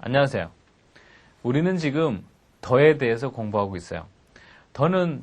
안녕하세요. 우리는 지금 더에 대해서 공부하고 있어요. 더는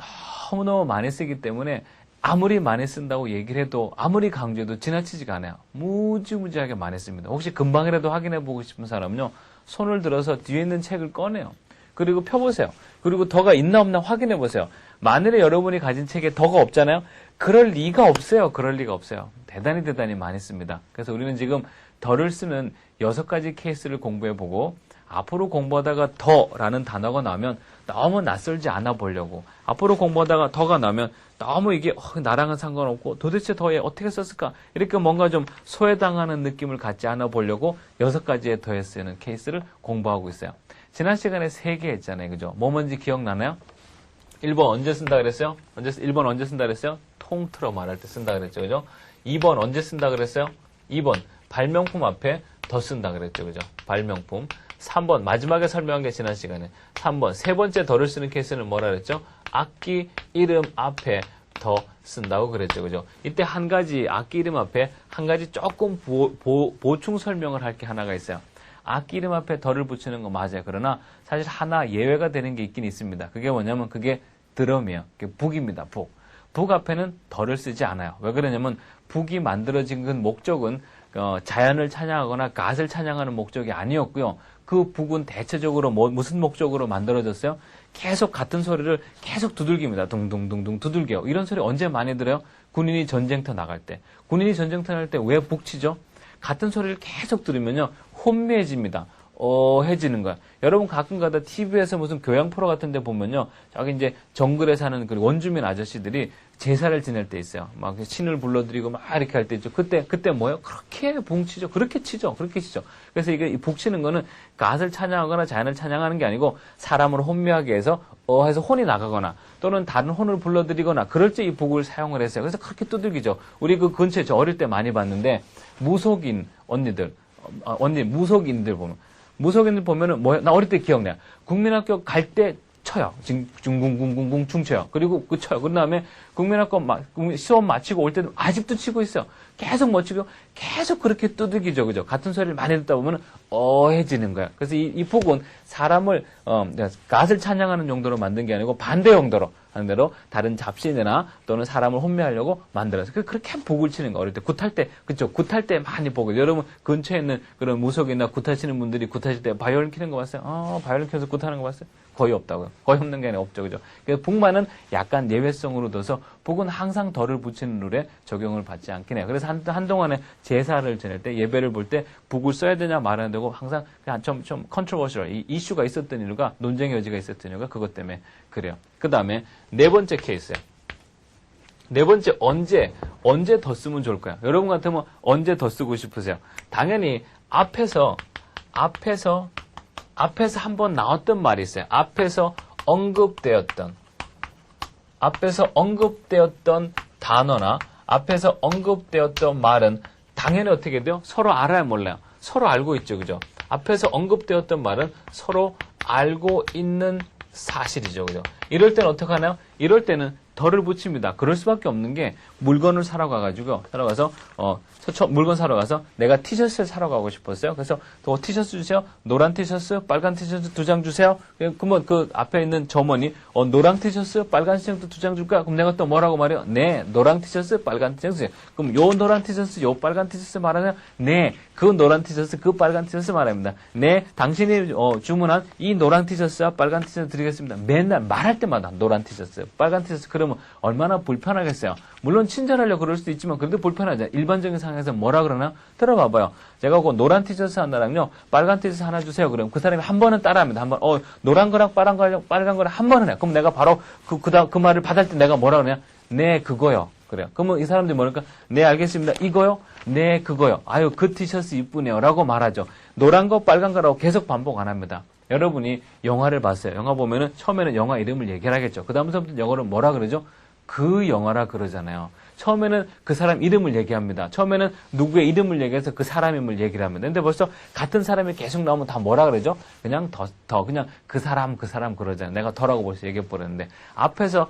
너무너무 많이 쓰기 때문에 아무리 많이 쓴다고 얘기를 해도 아무리 강조해도 지나치지가 않아요. 무지무지하게 많이 씁니다. 혹시 금방이라도 확인해 보고 싶은 사람은요. 손을 들어서 뒤에 있는 책을 꺼내요. 그리고 펴보세요. 그리고 더가 있나 없나 확인해 보세요. 만일에 여러분이 가진 책에 더가 없잖아요. 그럴 리가 없어요. 그럴 리가 없어요. 대단히 많이 씁니다. 그래서 우리는 지금 더를 쓰는 6가지 케이스를 공부해보고 앞으로 공부하다가 더라는 단어가 나오면 너무 낯설지 않아 보려고 앞으로 공부하다가 더가 나오면 너무 이게 나랑은 상관없고 도대체 더에 어떻게 썼을까 이렇게 뭔가 좀 소외당하는 느낌을 갖지 않아 보려고 6가지의 더에 쓰는 케이스를 공부하고 있어요. 지난 시간에 3개 했잖아요. 그죠? 뭐 뭔지 기억나나요? 1번 언제 쓴다 그랬어요? 1번 언제 쓴다 그랬어요? 통틀어 말할 때 쓴다 그랬죠. 그죠? 2번 언제 쓴다 그랬어요? 2번 발명품 앞에 더 쓴다 그랬죠. 그죠? 발명품. 3번 마지막에 설명한 게 지난 시간에 3번 세 번째 더를 쓰는 케이스는 뭐라 그랬죠? 악기 이름 앞에 더 쓴다고 그랬죠. 그죠? 이때 한 가지 악기 이름 앞에 한 가지 조금 보충 설명을 할 게 하나가 있어요. 악기 이름 앞에 더를 붙이는 거 맞아요. 그러나 사실 하나 예외가 되는 게 있긴 있습니다. 그게 뭐냐면 그게 드럼이에요. 그게 북입니다. 북. 북 앞에는 더를 쓰지 않아요. 왜 그러냐면 북이 만들어진 그 목적은 자연을 찬양하거나 갓을 찬양하는 목적이 아니었고요. 그 북은 대체적으로 무슨 목적으로 만들어졌어요? 계속 같은 소리를 계속 두들깁니다. 둥둥둥둥 두들겨요. 이런 소리 언제 많이 들어요? 군인이 전쟁터 나갈 때. 군인이 전쟁터 나갈 때 왜 북치죠? 같은 소리를 계속 들으면요. 혼미해집니다. 해지는 거야. 여러분 가끔 가다 TV에서 무슨 교양 프로 같은 데 보면요. 저기 이제 정글에 사는 그 원주민 아저씨들이 제사를 지낼 때 있어요. 막 신을 불러드리고 막 이렇게 할 때 있죠. 그때 뭐예요? 그렇게 붕치죠. 그렇게 치죠. 그래서 이게 북치는 거는 갓을 찬양하거나 자연을 찬양하는 게 아니고 사람을 혼미하게 해서 해서 혼이 나가거나 또는 다른 혼을 불러드리거나 그럴 때 이 북을 사용을 했어요. 그래서 그렇게 두들기죠. 우리 그 근처에 저 어릴 때 많이 봤는데 무속인 언니들, 무속인들 보면은 나 어릴 때 기억나요. 국민학교 갈 때 쳐요. 중궁궁궁궁 충쳐요. 그리고 쳐요. 그 다음에 국민학교 시험 마치고 올 때도 아직도 치고 있어요. 계속 치고 계속 그렇게 두들기죠. 그죠? 같은 소리를 많이 듣다 보면 해지는 거야. 그래서 이 북은 사람을 갓을 찬양하는 용도로 만든 게 아니고 반대 용도로 다른 잡신이나 또는 사람을 혼미하려고 만들어서 그렇게 북을 치는 거. 어릴 때 굿할 때 그쵸? 굿할 때 많이 보고 여러분 근처에 있는 그런 무속이나 굿하시는 분들이 굿하실 때 바이올린 키는 거 봤어요? 바이올린 켜서 굿하는 거 봤어요? 거의 없다고요. 거의 없는 게 아니라 없죠. 그죠? 그래서 북만은 약간 예외성으로 둬서 북은 항상 덜을 붙이는 룰에 적용을 받지 않긴 해요. 그래서 한동안에 제사를 지낼 때 예배를 볼 때 북을 써야 되냐 말아야 되고 항상 그냥 좀 컨트로버셜 이 이슈가 있었던 이유가 논쟁의 여지가 있었던 이유가 그것 때문에 그래요. 그 다음에 4번째 케이스예요. 4번째 언제 더 쓰면 좋을까요? 여러분 같으면 언제 더 쓰고 싶으세요? 당연히 앞에서 한번 나왔던 말이 있어요. 앞에서 언급되었던 단어나 앞에서 언급되었던 말은 당연히 어떻게 돼요? 서로 알아야 몰라요. 서로 알고 있죠. 그죠? 앞에서 언급되었던 말은 서로 알고 있는 사실이죠. 그죠? 이럴 때는 어떻게 하나요? 이럴 때는 덜을 붙입니다. 그럴 수밖에 없는 게 물건을 사러 가가지고 물건 사러 가서 내가 티셔츠를 사러 가고 싶었어요. 그래서 티셔츠 주세요. 노란 티셔츠, 빨간 티셔츠 2장 주세요. 그러면 그 앞에 있는 점원이 노란 티셔츠, 빨간 티셔츠 2장 줄까? 그럼 내가 또 뭐라고 말해요? 네, 노란 티셔츠, 빨간 티셔츠. 그럼 요 노란 티셔츠, 요 빨간 티셔츠 말하냐? 네, 그 노란 티셔츠, 그 빨간 티셔츠 말합니다. 네, 당신이 주문한 이 노란 티셔츠와 빨간 티셔츠 드리겠습니다. 맨날 말할 때마다 노란 티셔츠, 빨간 티셔츠 그러면 얼마나 불편하겠어요. 물론 친절하려고 그럴 수도 있지만 그래도 불편하죠. 일반적인 상황에서 뭐라 그러나? 들어봐봐요. 제가 그 노란 티셔츠 하나랑요 빨간 티셔츠 하나 주세요. 그러면 그 사람이 한 번은 따라합니다. 한 번 노란 거랑 빨간 거랑 한 번은 해. 그럼 내가 바로 그 말을 받을 때 내가 뭐라 그러냐? 네, 그거요. 그래요. 그러면 이 사람들이 뭐랄까? 네, 알겠습니다. 이거요? 네, 그거요. 아유, 그 티셔츠 이쁘네요. 라고 말하죠. 노란 거, 빨간 거라고 계속 반복 안 합니다. 여러분이 영화를 봤어요. 영화 보면은 처음에는 영화 이름을 얘기를 하겠죠. 그 다음부터 영어를 뭐라 그러죠? 그 영화라 그러잖아요. 처음에는 그 사람 이름을 얘기합니다. 처음에는 누구의 이름을 얘기해서 그 사람임을 얘기를 합니다. 근데 벌써 같은 사람이 계속 나오면 다 뭐라 그러죠? 그냥 그냥 그 사람 그러잖아요. 내가 더라고 벌써 얘기해버렸는데 앞에서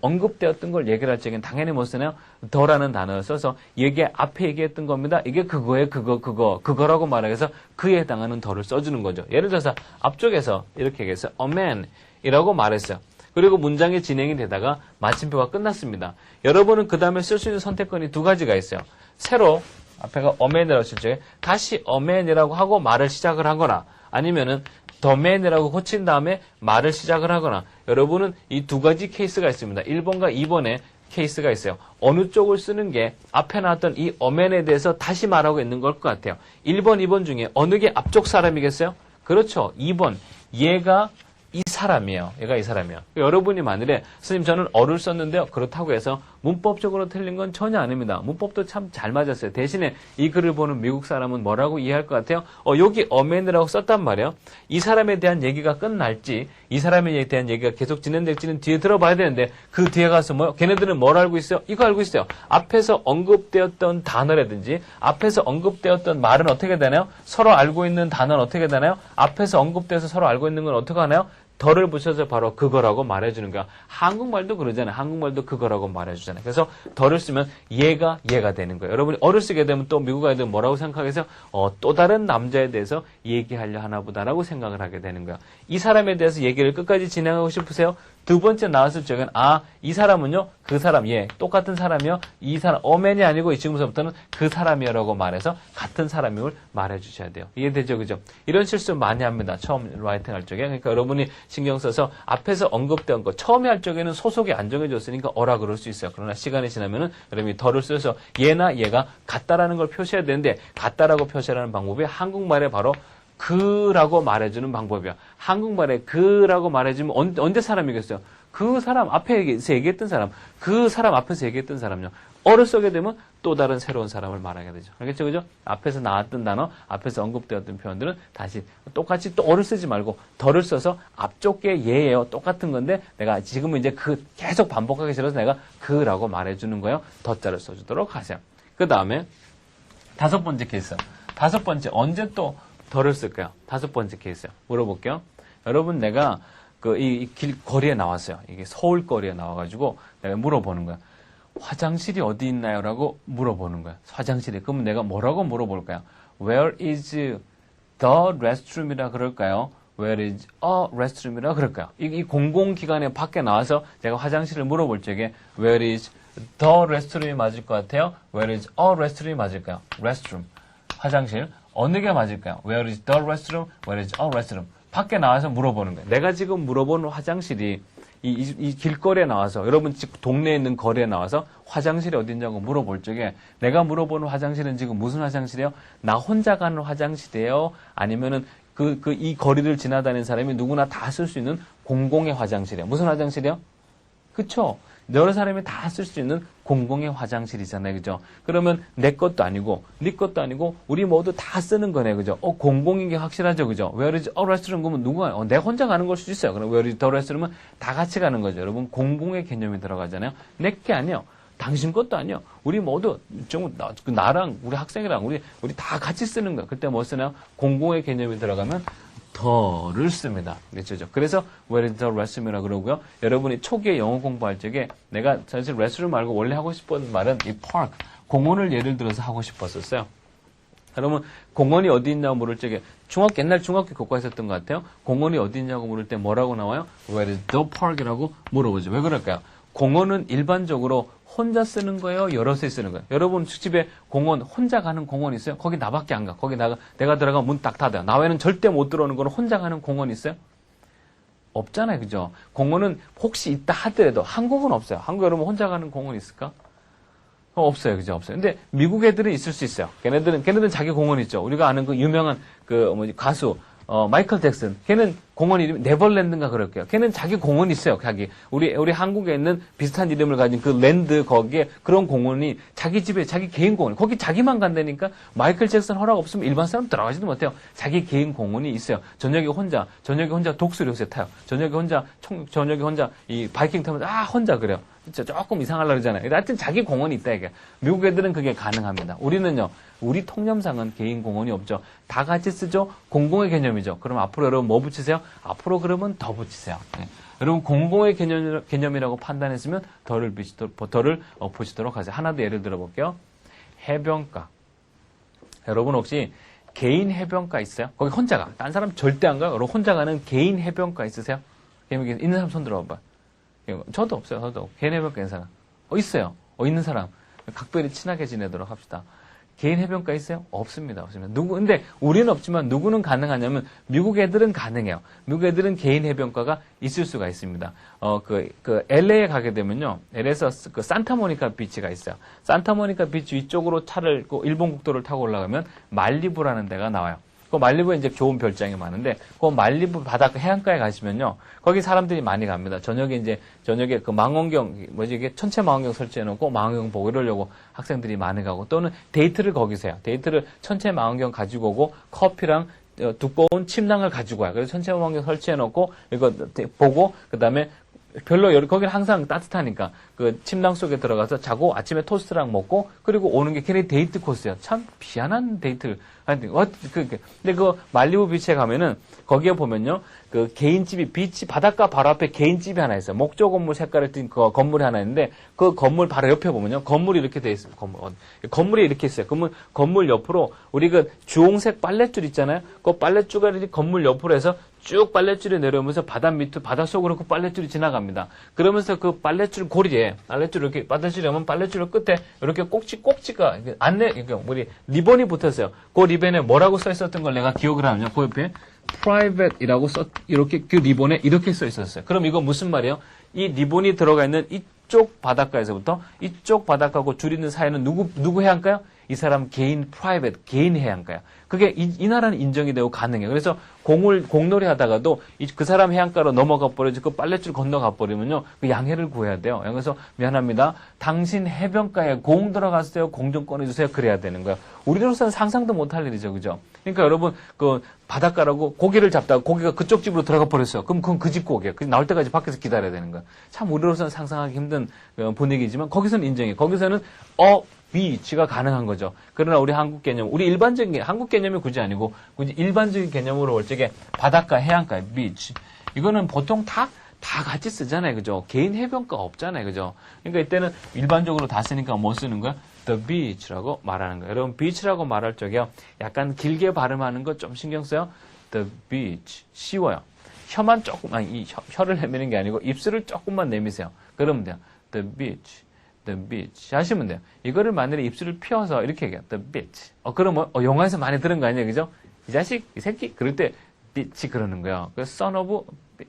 언급되었던 걸 얘기를 할 적엔 당연히 못 쓰나요? 더라는 단어를 써서 이게 앞에 얘기했던 겁니다. 이게 그거에 그거라고 말해서 그에 해당하는 더를 써주는 거죠. 예를 들어서 앞쪽에서 이렇게 얘기해서 a man 이라고 말했어요. 그리고 문장이 진행이 되다가 마침표가 끝났습니다. 여러분은 그 다음에 쓸 수 있는 선택권이 두 가지가 있어요. 새로 앞에가 a man이라고 쓸 적에 다시 a man이라고 하고 말을 시작을 하거나 아니면은 the man이라고 고친 다음에 말을 시작을 하거나 여러분은 이 두 가지 케이스가 있습니다. 1번과 2번에 케이스가 있어요. 어느 쪽을 쓰는 게 앞에 나왔던 이 a man에 대해서 다시 말하고 있는 걸 것 같아요. 1번, 2번 중에 어느 게 앞쪽 사람이겠어요? 그렇죠. 2번. 얘가 이 사람이에요. 얘가 이 사람이에요. 여러분이 만일에 선생님 저는 어를 썼는데요. 그렇다고 해서 문법적으로 틀린 건 전혀 아닙니다. 문법도 참 잘 맞았어요. 대신에 이 글을 보는 미국 사람은 뭐라고 이해할 것 같아요? 여기 a man이라고 썼단 말이에요. 이 사람에 대한 얘기가 끝날지 이 사람에 대한 얘기가 계속 진행될지는 뒤에 들어봐야 되는데 그 뒤에 가서 걔네들은 뭘 알고 있어요? 이거 알고 있어요. 앞에서 언급되었던 단어라든지 앞에서 언급되었던 말은 어떻게 되나요? 서로 알고 있는 단어는 어떻게 되나요? 앞에서 언급돼서 서로 알고 있는 건 어떻게 하나요? 덜을 붙여서 바로 그거라고 말해주는 거야. 한국말도 그러잖아요. 한국말도 그거라고 말해주잖아요. 그래서 덜을 쓰면 얘가 되는 거예요. 여러분이 어를 쓰게 되면 또 미국 아이들은 뭐라고 생각해서 또 다른 남자에 대해서 얘기하려 하나 보다라고 생각을 하게 되는 거야. 이 사람에 대해서 얘기를 끝까지 진행하고 싶으세요? 두 번째 나왔을 적엔 이 사람은요 그 사람 똑같은 사람이요 이 사람 어맨이 아니고 지금부터는 그 사람이라고 말해서 같은 사람임을 말해주셔야 돼요. 이해되죠, 그죠? 이런 실수 많이 합니다. 처음 라이팅 할 적에. 그러니까 여러분이 신경 써서 앞에서 언급된 거 처음에 할 적에는 소속이 안 정해졌으니까 어라 그럴 수 있어요. 그러나 시간이 지나면은 여러분이 덜을 써서 얘나 얘가 같다라는 걸 표시해야 되는데 같다라고 표시하는 방법이 한국말에 바로 그라고 말해주는 방법이야. 한국말에 그라고 말해주면 언제 사람이겠어요? 그 사람 앞에서 얘기했던 사람, 그 사람 앞에서 얘기했던 사람요. 어를 쓰게 되면 또 다른 새로운 사람을 말하게 되죠. 알겠죠? 그죠? 앞에서 나왔던 단어, 앞에서 언급되었던 표현들은 다시 똑같이 또 어를 쓰지 말고 덜을 써서 앞쪽 게 얘예요. 똑같은 건데 내가 지금은 이제 계속 반복하기 싫어서 내가 그라고 말해주는 거예요. 더자를 써주도록 하세요. 그 다음에 다섯 번째 케이스. 다섯 번째 언제 또 덜을 쓸까요? 다섯 번째 케이스요. 물어볼게요. 여러분 내가 이 길거리에 나왔어요. 이게 서울 거리에 나와가지고 내가 물어보는 거야. 화장실이 어디 있나요? 라고 물어보는 거야. 화장실이. 그러면 내가 뭐라고 물어볼까요? Where is the restroom이라 그럴까요? Where is a restroom이라 그럴까요? 이 공공기관에 밖에 나와서 제가 화장실을 물어볼 적에 Where is the restroom이 맞을 것 같아요? Where is a restroom이 맞을까요? restroom. 화장실. 어느 게 맞을까요? Where is the restroom? Where is a restroom? 밖에 나와서 물어보는 거예요. 내가 지금 물어보는 화장실이 이 길거리에 나와서 여러분 집 동네에 있는 거리에 나와서 화장실이 어딘냐고 물어볼 적에 내가 물어보는 화장실은 지금 무슨 화장실이에요? 나 혼자 가는 화장실이에요? 아니면은 이 거리를 지나다니는 사람이 누구나 다 쓸 수 있는 공공의 화장실이에요. 무슨 화장실이에요? 그쵸? 여러 사람이 다 쓸 수 있는 공공의 화장실이잖아요. 그죠? 그러면 내 것도 아니고, 네 것도 아니고, 우리 모두 다 쓰는 거네. 그죠? 공공인 게 확실하죠. 그죠? Where is a restroom? 그러면 누가, 내가 혼자 가는 걸 수도 있어요. 그럼 Where is the restroom은 다 같이 가는 거죠. 여러분, 공공의 개념이 들어가잖아요. 내 게 아니에요. 당신 것도 아니에요. 우리 모두, 나랑, 우리 학생이랑, 우리 다 같이 쓰는 거야. 그때 뭐 쓰나요? 공공의 개념이 들어가면, 더를 씁니다. 그렇죠? 그래서 where is the restroom이라고 그러고요. 여러분이 초기에 영어 공부할 적에 내가 사실 restroom 말고 원래 하고 싶었던 말은 이 park, 공원을 예를 들어서 하고 싶었었어요. 여러분 공원이 어디 있냐고 물을 적에 옛날 중학교 교과에 있었던 것 같아요. 공원이 어디 있냐고 물을 때 뭐라고 나와요? Where is the park이라고 물어보죠. 왜 그럴까요? 공원은 일반적으로 혼자 쓰는 거예요? 여럿이 쓰는 거예요? 여러분 집에 공원 혼자 가는 공원 있어요? 거기 나밖에 안 가. 거기 내가 들어가면 문 딱 닫아요. 나 외에는 절대 못 들어오는 거는 혼자 가는 공원 있어요? 없잖아요. 그죠? 공원은 혹시 있다 하더라도 한국은 없어요. 한국 여러분 혼자 가는 공원 있을까? 없어요. 그죠? 없어요. 근데 미국 애들은 있을 수 있어요. 걔네들은 자기 공원 있죠. 우리가 아는 그 유명한 가수 마이클 잭슨, 걔는 공원 이름이 네버랜드인가 그럴게요. 걔는 자기 공원이 있어요. 우리 한국에 있는 비슷한 이름을 가진 그 랜드 거기에 그런 공원이 자기 집에 자기 개인 공원, 거기 자기만 간다니까 마이클 잭슨 허락 없으면 일반 사람 들어가지도 못해요. 자기 개인 공원이 있어요. 저녁에 혼자 독수리 요새 타요. 저녁에 혼자 이 바이킹 타면서 혼자 그래요. 조금 이상하려고 그러잖아요. 하여튼 자기 공원이 있다, 이게. 미국 애들은 그게 가능합니다. 우리는요, 우리 통념상은 개인 공원이 없죠. 다 같이 쓰죠? 공공의 개념이죠. 그럼 앞으로 여러분 뭐 붙이세요? 앞으로 그러면 더 붙이세요. 네. 여러분 공공의 개념이라고 판단했으면 덜을 붙이도록 하세요. 하나 더 예를 들어볼게요. 해변가. 여러분 혹시 개인 해변가 있어요? 거기 혼자 가. 딴 사람 절대 안 가요. 여러분 혼자 가는 개인 해변가 있으세요? 있는 사람 손 들어봐. 저도 없어요. 저도. 개인 해변가 있는 사람. 있어요. 있는 사람. 각별히 친하게 지내도록 합시다. 개인 해변가 있어요? 없습니다. 근데 우리는 없지만 누구는 가능하냐면 미국 애들은 가능해요. 미국 애들은 개인 해변가가 있을 수가 있습니다. LA에 가게 되면요. LA에서 그 산타모니카 비치가 있어요. 산타모니카 비치 위쪽으로 차를, 일본 국도를 타고 올라가면 말리부라는 데가 나와요. 그 말리부에 이제 좋은 별장이 많은데, 그 말리부 바닷가 해안가에 가시면요. 거기 사람들이 많이 갑니다. 저녁에 그 망원경, 이게 천체 망원경 설치해놓고 망원경 보고 이러려고 학생들이 많이 가고, 또는 데이트를 거기서 해요. 데이트를 천체 망원경 가지고 오고, 커피랑 두꺼운 침낭을 가지고 와요. 그래서 천체 망원경 설치해놓고, 이거 보고, 그 다음에 거기는 항상 따뜻하니까 그 침낭 속에 들어가서 자고 아침에 토스트랑 먹고 그리고 오는 게 걔네 데이트 코스예요. 참 희한한 데이트를. 근데 그 말리부 비치에 가면은 거기에 보면요. 그 개인집이 비치 바닷가 바로 앞에 개인집이 하나 있어요. 목조 건물 색깔을 띤 그 건물이 하나 있는데 그 건물 바로 옆에 보면요. 건물이 이렇게 돼 있어요. 건물이 이렇게 있어요. 그러면 건물 옆으로 우리 그 주홍색 빨랫줄 있잖아요. 그 빨랫줄가 건물 옆으로 해서 쭉 빨랫줄이 내려오면서 바닷속으로 그 빨랫줄이 지나갑니다. 그러면서 그 빨랫줄 고리에, 빨랫줄이 오면 빨랫줄 끝에 이렇게 꼭지가, 우리 리본이 붙었어요. 그 리본에 뭐라고 써 있었던 걸 내가 기억을 하면요. 그 옆에 private이라고 이렇게 그 리본에 이렇게 써 있었어요. 그럼 이거 무슨 말이에요? 이 리본이 들어가 있는 이쪽 바닷가에서부터 이쪽 바닷가고 줄 있는 사이는 누구 해안가요? 이 사람 개인 개인 해안가야. 그게 이 나라는 인정이 되고 가능해요. 그래서 공놀이 하다가도 그 사람 해안가로 넘어가 버려서 그 빨랫줄 건너가 버리면요. 그 양해를 구해야 돼요. 그래서 미안합니다. 당신 해변가에 공 들어갔어요. 공 좀 꺼내주세요. 그래야 되는 거예요. 우리로서는 상상도 못할 일이죠. 그죠? 그러니까 여러분 그 바닷가라고 고기를 잡다가 고기가 그쪽 집으로 들어가 버렸어요. 그럼 그건 그 집 고기예요. 나올 때까지 밖에서 기다려야 되는 거예요. 참 우리로서는 상상하기 힘든 분위기지만 거기서는 인정해요. 거기서는 비치가 가능한 거죠. 그러나 우리 한국 개념, 우리 일반적인 한국 개념이 굳이 아니고 굳이 일반적인 개념으로 볼 적에 바닷가, 해안가, 비치 이거는 보통 다 같이 쓰잖아요, 그죠? 개인 해변가 없잖아요, 그죠? 그러니까 이때는 일반적으로 다 쓰니까 뭐 쓰는 거야? The beach라고 말하는 거예요. 여러분 beach라고 말할 적에요, 약간 길게 발음하는 거 좀 신경 써요. The beach 쉬워요. 혀만 조금 혀를 내미는 게 아니고 입술을 조금만 내미세요. 그러면 돼요. The beach. The beach. 하시면 돼요. 이거를 만약에 입술을 펴서 이렇게 얘기해요. The beach. 그러면, 영화에서 많이 들은 거 아니에요? 그죠? 이 자식, 이 새끼. 그럴 때, beach 그러는 거예요. 그 son of,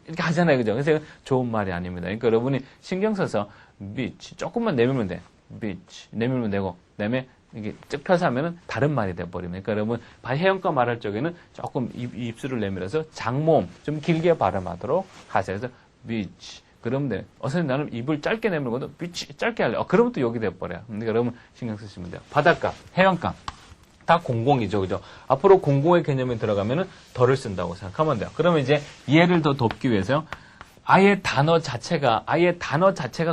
이렇게 하잖아요. 그죠? 그래서 좋은 말이 아닙니다. 그러니까 여러분이 신경 써서, beach. 조금만 내밀면 돼. beach. 내밀면 되고, 그 다음에 이게 쭉 펴서 하면은 다른 말이 돼버립니다. 그러니까 여러분, 해안가 말할 적에는 조금 입술을 내밀어서 장모음, 좀 길게 발음하도록 하세요. 그래서, beach. 그러면 돼. 선생님 나는 입을 짧게 내밀는 것도 짧게 할래. 그러면 또 여기 돼버려요. 그러니까 여러분 신경 쓰시면 돼요. 바닷가, 해안가. 다 공공이죠. 그죠? 앞으로 공공의 개념이 들어가면은 덜을 쓴다고 생각하면 돼요. 그러면 이제 이해를 더 돕기 위해서요. 아예 단어 자체가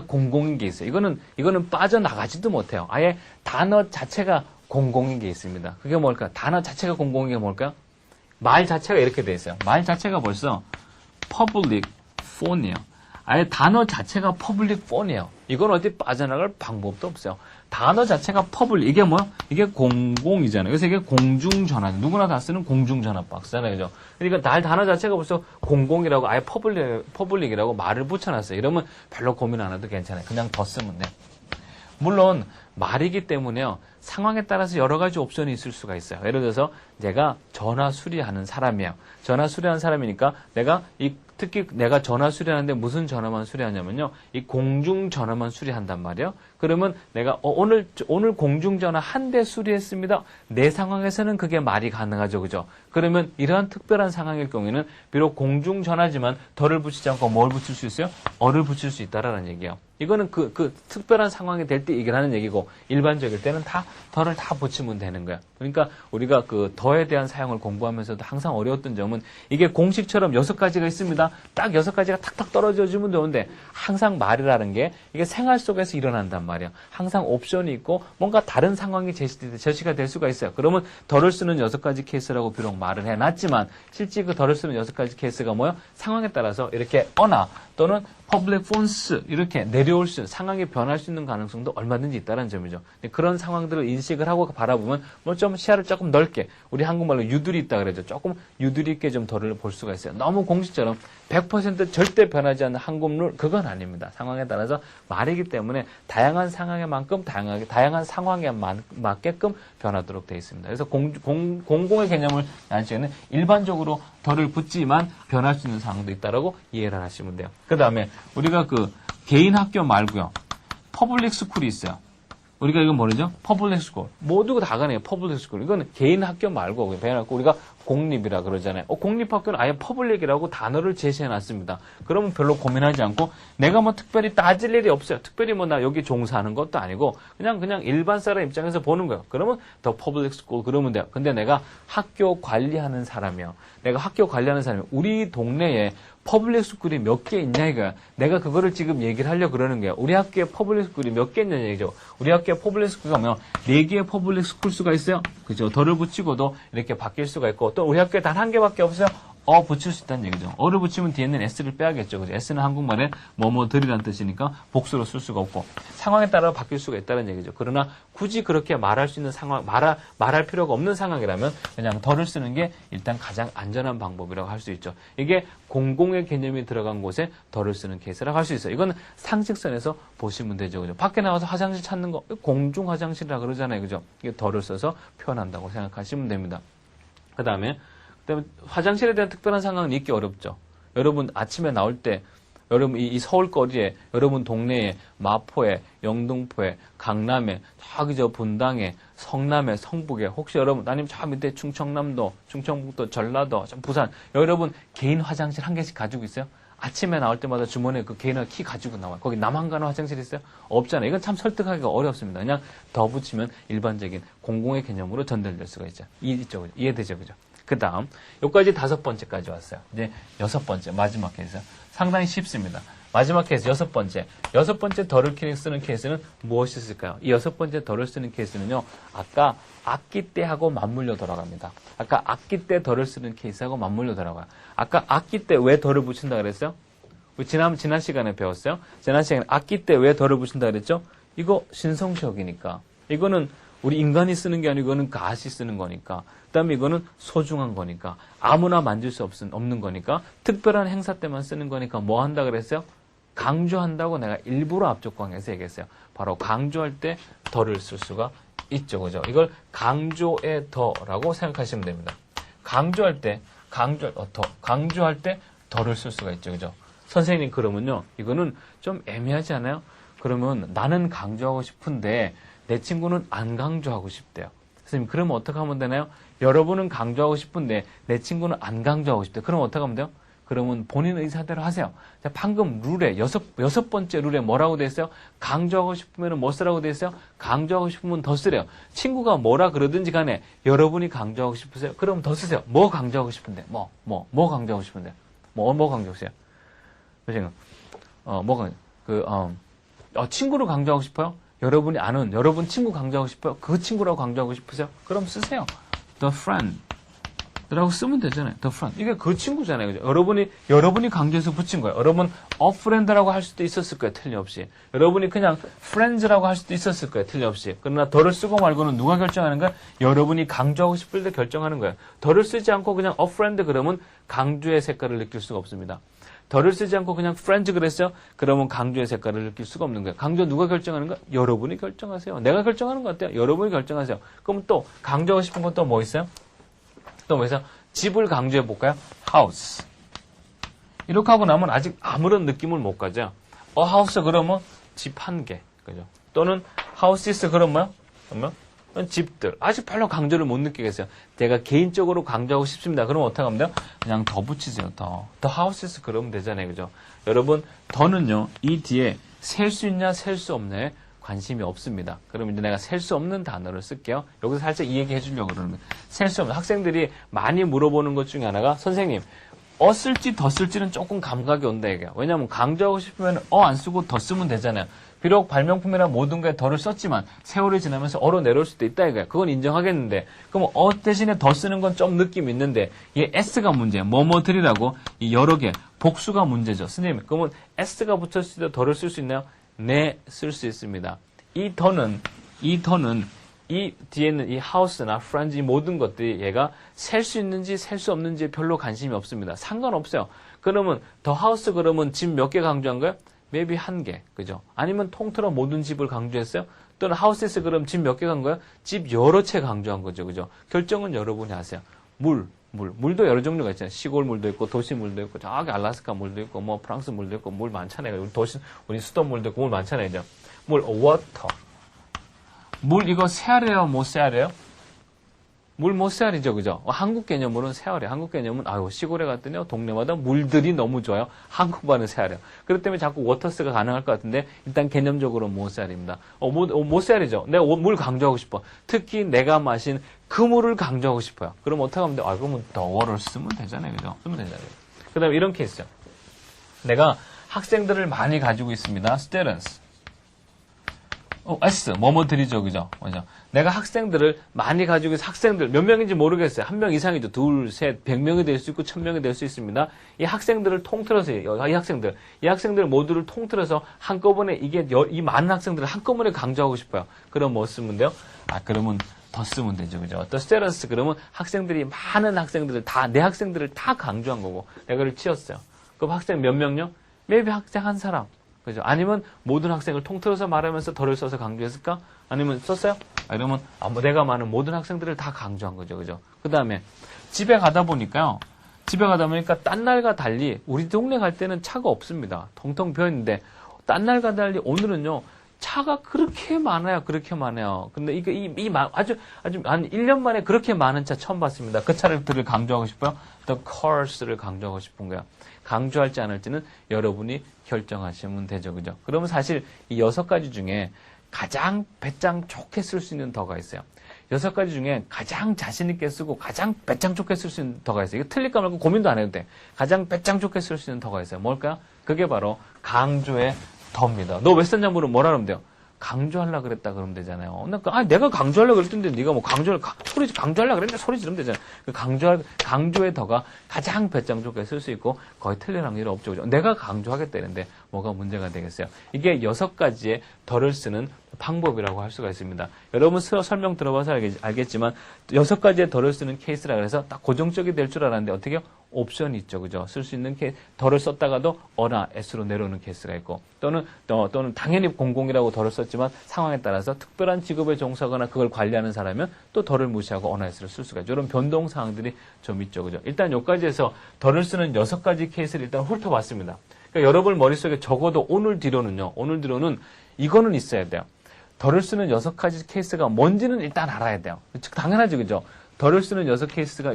공공인 게 있어요. 이거는 빠져나가지도 못해요. 아예 단어 자체가 공공인 게 있습니다. 그게 뭘까? 단어 자체가 공공인 게 뭘까요? 말 자체가 이렇게 돼 있어요. 말 자체가 벌써 public phone이에요. 아예 단어 자체가 퍼블릭 폰이에요. 이건 어디 빠져나갈 방법도 없어요. 단어 자체가 퍼블릭, 이게 뭐야? 이게 공공이잖아요. 그래서 이게 공중전화, 누구나 다 쓰는 공중전화 박스잖아요. 그죠? 그러니까 단어 자체가 벌써 공공이라고 아예 퍼블릭이라고 말을 붙여놨어요. 이러면 별로 고민 안 해도 괜찮아요. 그냥 더 쓰면 돼요. 물론 말이기 때문에요. 상황에 따라서 여러 가지 옵션이 있을 수가 있어요. 예를 들어서 내가 전화 수리하는 사람이에요. 전화 수리하는 사람이니까 특히 내가 전화 수리하는데 무슨 전화만 수리하냐면요. 이 공중전화만 수리한단 말이에요. 그러면 내가 오늘 공중전화 한 대 수리했습니다. 내 상황에서는 그게 말이 가능하죠. 그죠? 그러면 이러한 특별한 상황일 경우에는 비록 공중전화지만 덜을 붙이지 않고 뭘 붙일 수 있어요? 어를 붙일 수 있다라는 얘기예요. 이거는 그 특별한 상황이 될 때 얘기를 하는 얘기고 일반적일 때는 덜을 다 붙이면 되는 거야. 그러니까 우리가 그 더에 대한 사용을 공부하면서도 항상 어려웠던 점은 이게 공식처럼 6가지가 있습니다. 딱 6가지가 탁탁 떨어져주면 되는데 항상 말이라는 게 이게 생활 속에서 일어난단 말이야. 항상 옵션이 있고 뭔가 다른 상황이 제시가 될 수가 있어요. 그러면 덜을 쓰는 6가지 케이스라고 비록 말을 해놨지만 실제 그 덜을 쓰는 6가지 케이스가 뭐야? 상황에 따라서 이렇게 어나 또는 public phones 이렇게 내려올 수 있는 상황이 변할 수 있는 가능성도 얼마든지 있다는 점이죠. 그런 상황들을 인식을 하고 바라보면 뭐 좀 시야를 조금 넓게 우리 한국말로 유두리 있다 그러죠. 조금 유두리 있게 좀 덜을 볼 수가 있어요. 너무 공식처럼 100% 절대 변하지 않는 한국룰 그건 아닙니다. 상황에 따라서 말이기 때문에 다양한 상황에 만큼 다양한 상황에 맞게끔 변하도록 되어 있습니다. 그래서 공공의 개념을 알 때는 일반적으로 덜을 붙지만 변할 수 있는 상황도 있다라고 이해를 하시면 돼요. 그 다음에 우리가 그 개인 학교 말고요. 퍼블릭 스쿨이 있어요. 우리가 이건 뭐죠? 퍼블릭 스쿨. 모두가 다 가네요. 퍼블릭 스쿨. 이거는 개인 학교 말고 배워놨고 우리가 공립이라 그러잖아요. 공립학교는 아예 퍼블릭이라고 단어를 제시해놨습니다. 그러면 별로 고민하지 않고 내가 뭐 특별히 따질 일이 없어요. 특별히 뭐 나 여기 종사하는 것도 아니고 그냥 일반 사람 입장에서 보는 거예요. 그러면 더 퍼블릭 스쿨 그러면 돼요. 근데 내가 학교 관리하는 사람이요. 내가 학교 관리하는 사람이 우리 동네에 퍼블릭 스쿨이 몇 개 있냐 이거야. 내가 그거를 지금 얘기를 하려고 그러는 거야. 우리 학교에 퍼블릭 스쿨이 몇 개 있냐는 얘기죠. 우리 학교에 퍼블릭 스쿨이 가면 4개의 퍼블릭 스쿨 수가 있어요. 그죠? 덜을 붙이고도 이렇게 바뀔 수가 있고 또 우리 학교에 단 1개밖에 없어요. 붙일 수 있다는 얘기죠. 어를 붙이면 뒤에는 s를 빼야겠죠. 그죠? s는 한국말에 뭐뭐들이라는 뜻이니까 복수로 쓸 수가 없고 상황에 따라 바뀔 수가 있다는 얘기죠. 그러나 굳이 그렇게 말할 수 있는 상황, 말할 필요가 없는 상황이라면 그냥 덜을 쓰는 게 일단 가장 안전한 방법이라고 할 수 있죠. 이게 공공의 개념이 들어간 곳에 덜을 쓰는 케이스라고 할 수 있어요. 이건 상식선에서 보시면 되죠. 그죠? 밖에 나와서 화장실 찾는 거 공중 화장실이라 그러잖아요. 그죠? 이게 덜을 써서 표현한다고 생각하시면 됩니다. 그다음에 화장실에 대한 특별한 상황은 있기 어렵죠. 여러분 아침에 나올 때 여러분 이 서울거리에 여러분 동네에 마포에 영등포에 강남에 저기 저 분당에 성남에 성북에 혹시 여러분 아니면 저 밑에 충청남도 충청북도 전라도 부산 여러분 개인 화장실 1개씩 가지고 있어요? 아침에 나올 때마다 주머니에 그 개인 키 가지고 나와요. 거기 나만 가는 화장실 있어요? 없잖아요. 이건 참 설득하기가 어렵습니다. 그냥 더 붙이면 일반적인 공공의 개념으로 전달될 수가 있죠. 이해되죠? 그죠? 그 다음, 여기까지 5번째까지 왔어요. 이제 6번째, 마지막 케이스. 상당히 쉽습니다. 마지막 케이스, 6번째. 6번째 덜을 쓰는 케이스는 무엇이 있을까요? 이 6번째 덜을 쓰는 케이스는요, 아까 악기 때하고 맞물려 돌아갑니다. 아까 악기 때 덜을 쓰는 케이스하고 맞물려 돌아가요. 아까 악기 때 왜 덜을 붙인다 그랬어요? 우리 지난 시간에 배웠어요. 지난 시간에 악기 때 왜 덜을 붙인다 그랬죠? 이거 신성시역이니까. 이거는 우리 인간이 쓰는 게 아니고 이거는 가시 쓰는 거니까. 그 다음에 이거는 소중한 거니까. 아무나 만질 수 없는 거니까. 특별한 행사 때만 쓰는 거니까 뭐 한다 그랬어요? 강조한다고 내가 일부러 앞쪽 강에서 얘기했어요. 바로 강조할 때 덜을 쓸 수가 있죠. 그죠? 이걸 강조의 더라고 생각하시면 됩니다. 강조할 때 덜을 쓸 수가 있죠. 그죠? 선생님 그러면요. 이거는 좀 애매하지 않아요? 그러면 나는 강조하고 싶은데 내 친구는 안 강조하고 싶대요. 선생님, 그러면 어떻게 하면 되나요? 여러분은 강조하고 싶은데 내 친구는 안 강조하고 싶대요. 그럼 어떻게 하면 돼요? 그러면 본인 의사대로 하세요. 자, 방금 룰에, 여섯 번째 룰에 뭐라고 돼 있어요? 강조하고 싶으면 뭐 쓰라고 돼 있어요? 강조하고 싶으면 더 쓰래요. 친구가 뭐라 그러든지 간에 여러분이 강조하고 싶으세요? 그럼 더 쓰세요. 뭐 강조하고 싶은데? 뭐 강조하고 싶은데? 뭐 강조하고 싶어요? 친구를 강조하고 싶어요? 여러분이 아는 여러분 친구 강조하고 싶어요? 그 친구라고 강조하고 싶으세요? 그럼 쓰세요. The friend 라고 쓰면 되잖아요. The friend. 이게 그 친구잖아요. 그죠? 여러분이 강조해서 붙인 거예요. 여러분 a friend라고 할 수도 있었을 거예요. 틀림없이. 여러분이 그냥 friends라고 할 수도 있었을 거예요. 틀림없이. 그러나 더를 쓰고 말고는 누가 결정하는 거야? 여러분이 강조하고 싶을 때 결정하는 거예요. 더를 쓰지 않고 그냥 a friend 그러면 강조의 색깔을 느낄 수가 없습니다. 덜을 쓰지 않고 그냥 friends 그랬어요? 그러면 강조의 색깔을 느낄 수가 없는 거예요. 강조 누가 결정하는 거야? 여러분이 결정하세요. 내가 결정하는 거 어때요? 여러분이 결정하세요. 그럼 또 강조하고 싶은 건 또 뭐 있어요? 또 뭐 있어요? 집을 강조해 볼까요? house. 이렇게 하고 나면 아직 아무런 느낌을 못 가죠. house 그러면 집 한 개. 그죠? 또는 houses 그러면 뭐요? 집들. 아직 별로 강조를 못 느끼겠어요. 제가 개인적으로 강조하고 싶습니다. 그럼 어떻게 하면 돼요? 그냥 더 붙이세요. 더 houses 그러면 되잖아요. 그죠? 여러분, 더는요, 이 뒤에 셀 수 있냐, 셀 수 없냐에 관심이 없습니다. 그럼 이제 내가 셀 수 없는 단어를 쓸게요. 여기서 살짝 이 얘기 해주려고 그러는 거예요. 셀 수 없는. 학생들이 많이 물어보는 것 중에 하나가, 선생님, 쓸지 더 쓸지는 조금 감각이 온다 이게. 왜냐면 강조하고 싶으면 안 쓰고 더 쓰면 되잖아요. 비록 발명품이나 모든 거에 더를 썼지만 세월이 지나면서 어로 내려올 수도 있다 이거야. 그건 인정하겠는데 그럼 대신에 더 쓰는 건 좀 느낌 있는데 얘 s가 문제야. 뭐뭐들이라고 이 여러 개 복수가 문제죠. 선생님 그러면 s가 붙였을 때 더를 쓸 수 있나요? 네, 쓸 수 있습니다. 이 더는 이 뒤에 있는 이 house나 friends 이 모든 것들이 얘가 셀 수 있는지 셀 수 없는지 별로 관심이 없습니다. 상관없어요. 그러면 더 house 그러면 집 몇 개 강조한 거예요? maybe 한 개, 그죠? 아니면 통틀어 모든 집을 강조했어요? 또는 house에서 그럼 집 몇 개 간 거예요? 집 여러 채 강조한 거죠, 그죠? 결정은 여러분이 하세요. 물도 여러 종류가 있잖아요. 시골 물도 있고, 도시 물도 있고, 저기 알라스카 물도 있고, 뭐 프랑스 물도 있고, 물 많잖아요. 우리 수도 물도 있고, 물 많잖아요, 그죠? water. 물 이거 세알이에요, 못 세알이에요? 물 못 세알이죠, 그죠? 한국 개념으로는 세알이에요. 한국 개념은 시골에 갔더니 동네마다 물들이 너무 좋아요. 한국말은 세알이에요. 그렇기 때문에 자꾸 워터스가 가능할 것 같은데 일단 개념적으로 못 세알입니다. 못 세알이죠. 내가 물 강조하고 싶어. 특히 내가 마신 그 물을 강조하고 싶어요. 그럼 어떻게 하면 돼? 그러면 더워를 쓰면 되잖아요, 그죠? 쓰면 되잖아요. 그 다음에 이런 케이스죠. 내가 학생들을 많이 가지고 있습니다. students. S, 뭐뭐들이죠, 그죠? 맞아. 내가 학생들을 많이 가지고 있어서 학생들, 몇 명인지 모르겠어요. 한 명 이상이죠. 둘, 셋, 100명이 될 수 있고, 1000명이 될 수 있습니다. 이 학생들을 통틀어서, 이 학생들 모두를 통틀어서 한꺼번에 이 많은 학생들을 한꺼번에 강조하고 싶어요. 그럼 뭐 쓰면 돼요? 그러면 더 쓰면 되죠, 그죠? 더 스테러스, 그러면 학생들이, 많은 학생들을 내 학생들을 다 강조한 거고, 내가 그걸 치웠어요. 그럼 학생 몇 명요? maybe 학생 한 사람. 그죠? 아니면 모든 학생을 통틀어서 말하면서 덜을 써서 강조했을까? 아니면 썼어요? 이러면 내가 많은 모든 학생들을 다 강조한 거죠. 그죠? 그 다음에 집에 가다 보니까 딴 날과 달리 우리 동네 갈 때는 차가 없습니다. 통통 비어있는데 딴 날과 달리 오늘은요. 차가 그렇게 많아요. 근데 아주 한 1년 만에 그렇게 많은 차 처음 봤습니다. 그 차들을 강조하고 싶어요. The cars를 강조하고 싶은 거야. 강조할지 안 할지는 여러분이 결정하시면 되죠. 그죠? 그러면 사실 이 6가지 중에 가장 배짱 좋게 쓸 수 있는 더가 있어요. 6가지 중에 가장 자신있게 쓰고 가장 배짱 좋게 쓸 수 있는 더가 있어요. 이거 틀릴까 말까 고민도 안 해도 돼. 가장 배짱 좋게 쓸 수 있는 더가 있어요. 뭘까요? 그게 바로 강조의 더입니다. 너 왜 썼냐 물으면 뭐라 그러면 돼요? 강조하려고 그랬다 그러면 되잖아요. 내가 강조하려고 그랬던데 네가 뭐 강조하려고 그랬는데 소리 지르면 되잖아요. 강조의 더가 가장 배짱 좋게 쓸 수 있고 거의 틀릴 확률이 없죠. 그죠? 내가 강조하겠다 이랬는데 뭐가 문제가 되겠어요. 이게 6가지의 더를 쓰는 방법이라고 할 수가 있습니다. 여러분 설명 들어봐서 알겠지만 6가지의 더를 쓰는 케이스라 그래서 딱 고정적이 될 줄 알았는데 어떻게 해요? 옵션이 있죠. 그죠? 쓸 수 있는 더를 썼다가도 어나 S로 내려오는 케이스가 있고 또는 당연히 공공이라고 더를 썼지만 상황에 따라서 특별한 직업에 종사하거나 그걸 관리하는 사람이면 또 더를 무시하고 어나 S를 쓸 수가 있죠. 이런 변동 사항들이 좀 있죠. 그죠? 일단 여기까지해서 더를 쓰는 6가지 케이스를 일단 훑어봤습니다. 그러니까 여러분 머릿속에 적어도 오늘 뒤로는 이거는 있어야 돼요. 더를 쓰는 6가지 케이스가 뭔지는 일단 알아야 돼요. 당연하죠. 그죠? 더를 쓰는 6케이스가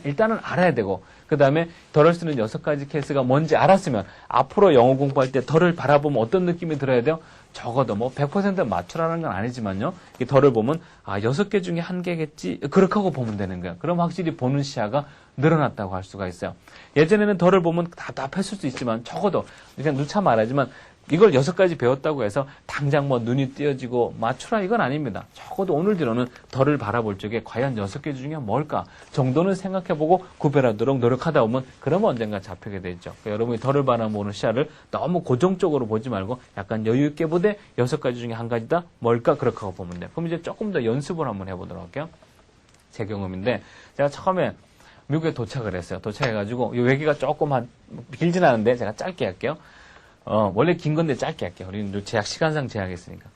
일단은 알아야 되고, 그 다음에 더를 쓰는 6가지 케이스가 뭔지 알았으면, 앞으로 영어 공부할 때 더를 바라보면 어떤 느낌이 들어야 돼요? 적어도 100% 맞추라는 건 아니지만요. 이 더를 보면, 6개 중에 1개겠지? 그렇게 하고 보면 되는 거예요. 그럼 확실히 보는 시야가 늘어났다고 할 수가 있어요. 예전에는 더를 보면 답답했을 수 있지만, 적어도, 그냥 누차 말하지만, 이걸 6가지 배웠다고 해서 당장 눈이 띄어지고 맞추라 이건 아닙니다. 적어도 오늘 뒤로는 더를 바라볼 적에 과연 6개 중에 뭘까 정도는 생각해보고 구별하도록 노력하다 보면 그러면 언젠가 잡히게 되죠. 그러니까 여러분이 더를 바라보는 시야를 너무 고정적으로 보지 말고 약간 여유 있게 보되 6가지 중에 1가지다 뭘까 그렇게 하고 보면 돼요. 그럼 이제 조금 더 연습을 한번 해보도록 할게요. 제 경험인데 제가 처음에 미국에 도착을 했어요. 도착해가지고 이 얘기가 조금 길진 않은데 제가 짧게 할게요. 원래 긴 건데 짧게 할게요. 우리는 시간상 제약이 있으니까.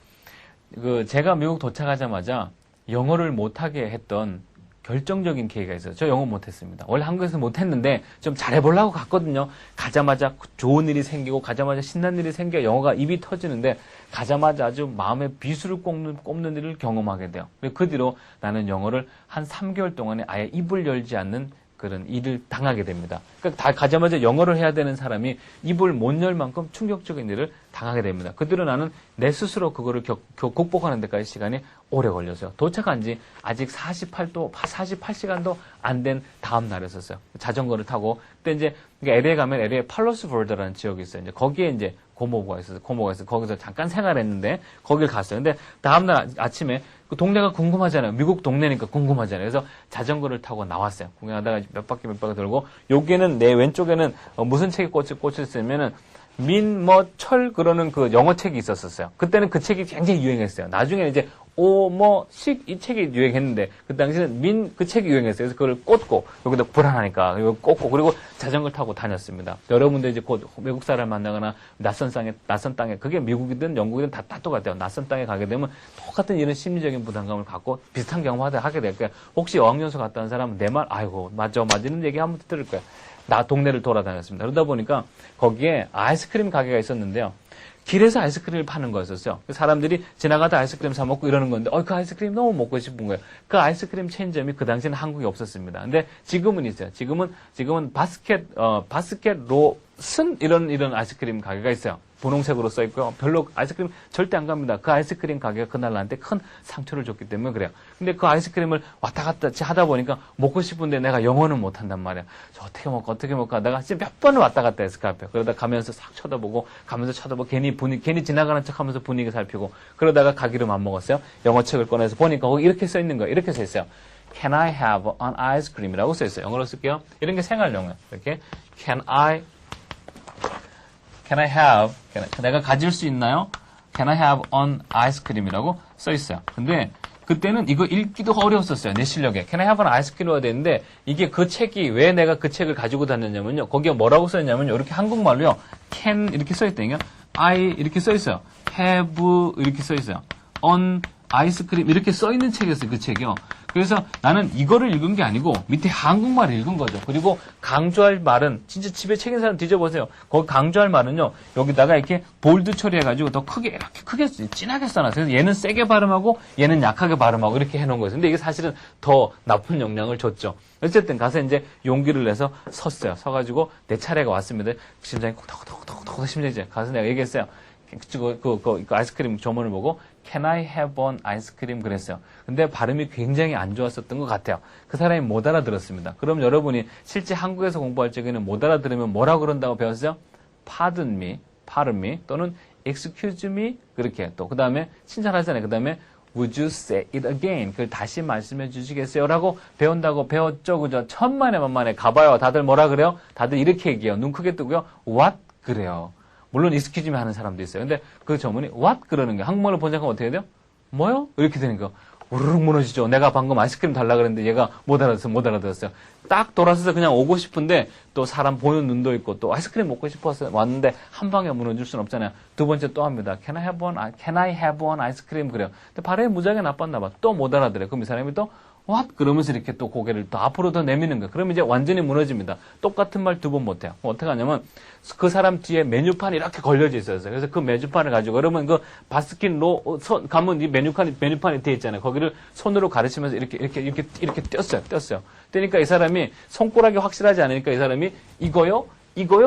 제가 미국 도착하자마자 영어를 못하게 했던 결정적인 계기가 있어요. 저 영어 못했습니다. 원래 한국에서 못했는데 좀 잘해보려고 갔거든요. 가자마자 좋은 일이 생기고 가자마자 신나는 일이 생겨 영어가 입이 터지는데 가자마자 아주 마음에 비수를 꼽는 일을 경험하게 돼요. 그 뒤로 나는 영어를 한 3개월 동안에 아예 입을 열지 않는 그런 일을 당하게 됩니다. 그러니까 가자마자 영어를 해야 되는 사람이 입을 못 열 만큼 충격적인 일을 당하게 됩니다. 그대로 나는 내 스스로 그거를 극복하는 데까지 시간이 오래 걸렸어요. 도착한 지 아직 48시간도 안 된 다음 날이었어요. 자전거를 타고. 그때 이제 LA에 가면 LA에 팔로스버드라는 지역이 있어요. 이제 거기에 이제 고모가 있어서 거기서 잠깐 생활했는데 거길 갔어요. 근데 다음날 아침에 그 동네가 궁금하잖아요. 미국 동네니까 궁금하잖아요. 그래서 자전거를 타고 나왔어요. 구경하다가 몇 바퀴 돌고 여기에는 내 왼쪽에는 무슨 책이 꽂혔으면은 철 그러는 그 영어 책이 있었어요. 그때는 그 책이 굉장히 유행했어요. 나중에 이제 이 책이 유행했는데 그 당시에는 그 책이 유행했어요. 그래서 그걸 꽂고 여기다 불안하니까 이거 꽂고 그리고 자전거를 타고 다녔습니다. 여러분들 이제 곧 외국 사람 만나거나 낯선 땅에 그게 미국이든 영국이든 다 똑같아요. 낯선 땅에 가게 되면 똑같은 이런 심리적인 부담감을 갖고 비슷한 경험을 하게 될 거예요. 혹시 어학연수 갔다 온 사람은 내 말 아이고 맞는 얘기 한번 들을 거예요. 나 동네를 돌아다녔습니다. 그러다 보니까 거기에 아이스크림 가게가 있었는데요. 길에서 아이스크림을 파는 거였었어요. 사람들이 지나가다 아이스크림 사 먹고 이러는 건데, 그 아이스크림 너무 먹고 싶은 거예요. 그 아이스크림 체인점이 그 당시에는 한국에 없었습니다. 근데 지금은 있어요. 지금은 바스켓 로슨 이런 아이스크림 가게가 있어요. 분홍색으로 써 있고요. 별로 아이스크림 절대 안 갑니다. 그 아이스크림 가게가 그날 나한테 큰 상처를 줬기 때문에 그래요. 근데 그 아이스크림을 왔다 갔다 하다 보니까 먹고 싶은데 내가 영어는 못 한단 말이야. 저 어떻게 먹고 하다가 진짜 몇 번을 왔다 갔다 했을 그 앞에. 그러다 가면서 싹 쳐다보고 괜히 지나가는 척 하면서 분위기 살피고 그러다가 가기로 맘먹었어요. 영어 책을 꺼내서 보니까 거기 이렇게 써 있는 거예요. 이렇게 써 있어요. Can I have an ice cream? 이라고 써 있어요. 영어로 쓸게요. 이런 게 생활용어예요. 이렇게 Can I have, 내가 가질 수 있나요? Can I have an ice cream이라고 써 있어요. 근데 그때는 이거 읽기도 어려웠었어요. 내 실력에. Can I have an ice cream이라고 되는데 이게 그 책이 왜 내가 그 책을 가지고 다녔냐면요. 거기에 뭐라고 써 있냐면요. 이렇게 한국말로요. Can 이렇게 써 있다니까. I 이렇게 써 있어요. Have 이렇게 써 있어요. On ice cream 이렇게 써 있는 책이었어요. 그 책이요. 그래서 나는 이거를 읽은 게 아니고 밑에 한국말을 읽은 거죠. 그리고 강조할 말은 진짜 집에 책 있는 사람 뒤져보세요. 거기 강조할 말은요. 여기다가 이렇게 볼드 처리해가지고 더 크게 이렇게 크게 진하게 써놨어요. 그래서 얘는 세게 발음하고 얘는 약하게 발음하고 이렇게 해놓은 거예요. 근데 이게 사실은 더 나쁜 영향을 줬죠. 어쨌든 가서 이제 용기를 내서 섰어요. 서가지고 내 차례가 왔습니다. 심장이 콕 심장이 이제 가서 내가 얘기했어요. 그 아이스크림 조문을 보고 Can I have an ice cream? 그랬어요. 근데 발음이 굉장히 안 좋았었던 것 같아요. 그 사람이 못 알아들었습니다. 그럼 여러분이 실제 한국에서 공부할 적에는 못 알아들으면 뭐라 그런다고 배웠어요? Pardon me 또는 Excuse me 그렇게 또 그 다음에 칭찬하잖아요. 그 다음에 Would you say it again? 그걸 다시 말씀해 주시겠어요? 라고 배운다고 배웠죠. 그죠? 천만에 만만에 가봐요. 다들 뭐라 그래요? 다들 이렇게 얘기해요. 눈 크게 뜨고요. What? 그래요. 물론 excuse me 하는 사람도 있어요. 근데 그 전문이 what 그러는 거예요. 한국말로 번역하면 어떻게 돼요? 뭐요? 이렇게 되는 거. 우르륵 무너지죠. 내가 방금 아이스크림 달라 그랬는데 얘가 못 알아들었어요. 딱 돌아서서 그냥 오고 싶은데 또 사람 보는 눈도 있고 또 아이스크림 먹고 싶어서 왔는데 한 방에 무너질 수는 없잖아요. 두 번째 또 합니다. Can I have one ice cream? 그래요. 근데 발음이 무지하게 나빴나 봐. 또 못 알아들어요. 그럼 이 사람이 또 what? 그러면서 이렇게 또 고개를 또 앞으로 더 내미는 거예요. 그러면 이제 완전히 무너집니다. 똑같은 말 두 번 못해요. 어떻게 하냐면 그 사람 뒤에 메뉴판이 이렇게 걸려져 있어요. 그래서 그 메뉴판을 가지고 그러면 그 가면 이 메뉴판이 뒤에 있잖아요. 거기를 손으로 가르치면서 이렇게 떼었어요. 떼니까 이 사람이 손가락이 확실하지 않으니까 이 사람이 이거요?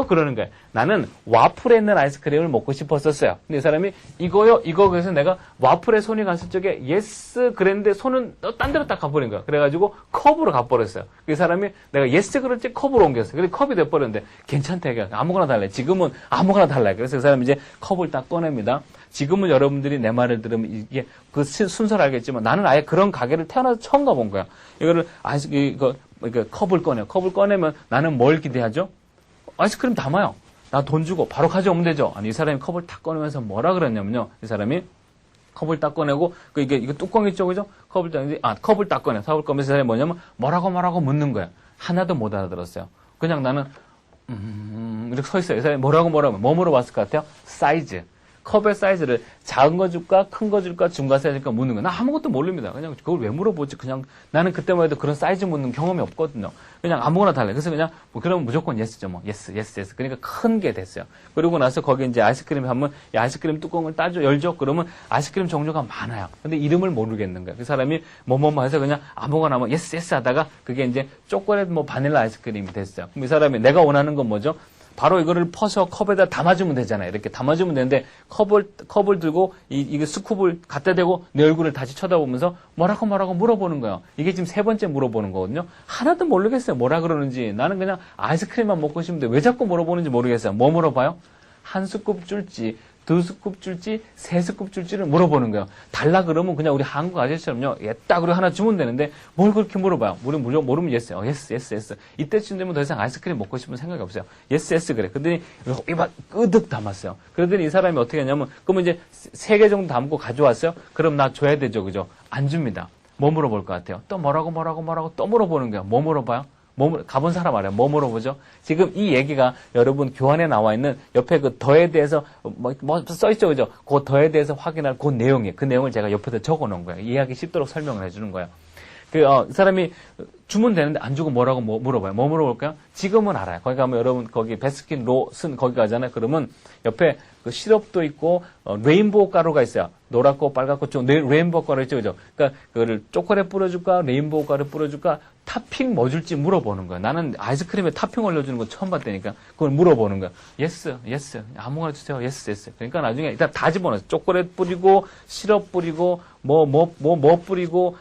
그러는 거예요. 나는 와플에 있는 아이스크림을 먹고 싶었었어요. 근데 이 사람이 이거 그래서 내가 와플에 손이 갔을 적에 예스 그랬는데 손은 딴 데로 딱 가버린 거야. 그래가지고 컵으로 가버렸어요. 그 사람이 내가 예스 그랬지 컵으로 옮겼어요. 근데 컵이 돼버렸는데 괜찮다 이게 아무거나 달래. 지금은 아무거나 달래. 그래서 그 사람이 이제 컵을 딱 꺼냅니다. 지금은 여러분들이 내 말을 들으면 이게 그 순서를 알겠지만 나는 아예 그런 가게를 태어나서 처음 가본 거야. 이거를 컵을 꺼내요. 컵을 꺼내면 나는 뭘 기대하죠? 아이스크림 담아요. 나 돈 주고 바로 가져오면 되죠. 아니, 이 사람이 컵을 딱 꺼내면서 뭐라 그랬냐면요. 이 사람이 컵을 딱 꺼내고, 이게 뚜껑 있죠, 그죠? 컵을 딱 꺼내. 컵을 꺼내면서 이 사람이 뭐냐면, 뭐라고 묻는 거야. 하나도 못 알아들었어요. 그냥 나는, 이렇게 서 있어요. 이 사람이 뭐라고 뭐 물어봤을 것 같아요? 사이즈. 컵의 사이즈를 작은 거 줄까, 큰 거 줄까, 중간 사이즈 줄까 묻는 거야. 나 아무것도 모릅니다. 그냥 그걸 왜 물어보지? 그냥 나는 그때만 해도 그런 사이즈 묻는 경험이 없거든요. 그냥 아무거나 달래. 그래서 그냥 그러면 무조건 예스죠. 뭐 예스. 그러니까 큰 게 됐어요. 그러고 나서 거기 이제 아이스크림 하면 이 아이스크림 뚜껑을 열죠. 그러면 아이스크림 종류가 많아요. 근데 이름을 모르겠는 거야. 그 사람이 뭐뭐 해서 그냥 아무거나 뭐 예스 하다가 그게 이제 초콜릿 바닐라 아이스크림이 됐어요. 그럼 이 사람이 내가 원하는 건 뭐죠? 바로 이거를 퍼서 컵에다 담아주면 되잖아요. 이렇게 담아주면 되는데 컵을 들고 이게 스쿱을 갖다 대고 내 얼굴을 다시 쳐다보면서 뭐라고 물어보는 거예요. 이게 지금 세 번째 물어보는 거거든요. 하나도 모르겠어요. 뭐라 그러는지. 나는 그냥 아이스크림만 먹고 싶은데 왜 자꾸 물어보는지 모르겠어요. 뭐 물어봐요? 한 스쿱 줄지, 두 스쿱 줄지, 세 스쿱 줄지를 물어보는 거예요. 달라 그러면 그냥 우리 한국 아저씨처럼요. 딱 우리 하나 주면 되는데 뭘 그렇게 물어봐요. 모르면 예스. 예스. 이때쯤 되면 더 이상 아이스크림 먹고 싶은 생각이 없어요. 예스 그래. 그랬더니 입안 끄덕 담았어요. 그러더니 이 사람이 어떻게 했냐면 그러면 이제 3개 정도 담고 가져왔어요. 그럼 나 줘야 되죠. 그죠? 안 줍니다. 뭐 물어볼 것 같아요? 또 뭐라고 또 물어보는 거예요. 뭐 물어봐요? 가본 사람 알아요. 뭐 물어보죠? 지금 이 얘기가 여러분 교환에 나와 있는 옆에 그 더에 대해서 써있죠. 그죠? 그 더에 대해서 확인할 그 내용이에요. 그 내용을 제가 옆에다 적어 놓은 거예요. 이해하기 쉽도록 설명을 해주는 거예요. 이 사람이 주면 되는데 안 주고 뭐라고 물어봐요. 뭐 물어볼까요? 지금은 알아요. 거기 가면 여러분 거기 베스킨 로슨 거기 가잖아요. 그러면 옆에 그 시럽도 있고 레인보우 가루가 있어요. 노랗고 빨갛고 좀 레인보우 가루 있죠, 그죠? 그러니까 그거를 초콜릿 뿌려줄까, 레인보우 가루 뿌려줄까, 타핑 뭐 줄지 물어보는 거야. 나는 아이스크림에 타핑 올려주는 거 처음 봤다니까. 그걸 물어보는 거야. 예스. 아무거나 주세요. 예스. 그러니까 나중에 일단 다 집어넣어요. 초콜릿 뿌리고, 시럽 뿌리고, 뭐 뿌리고,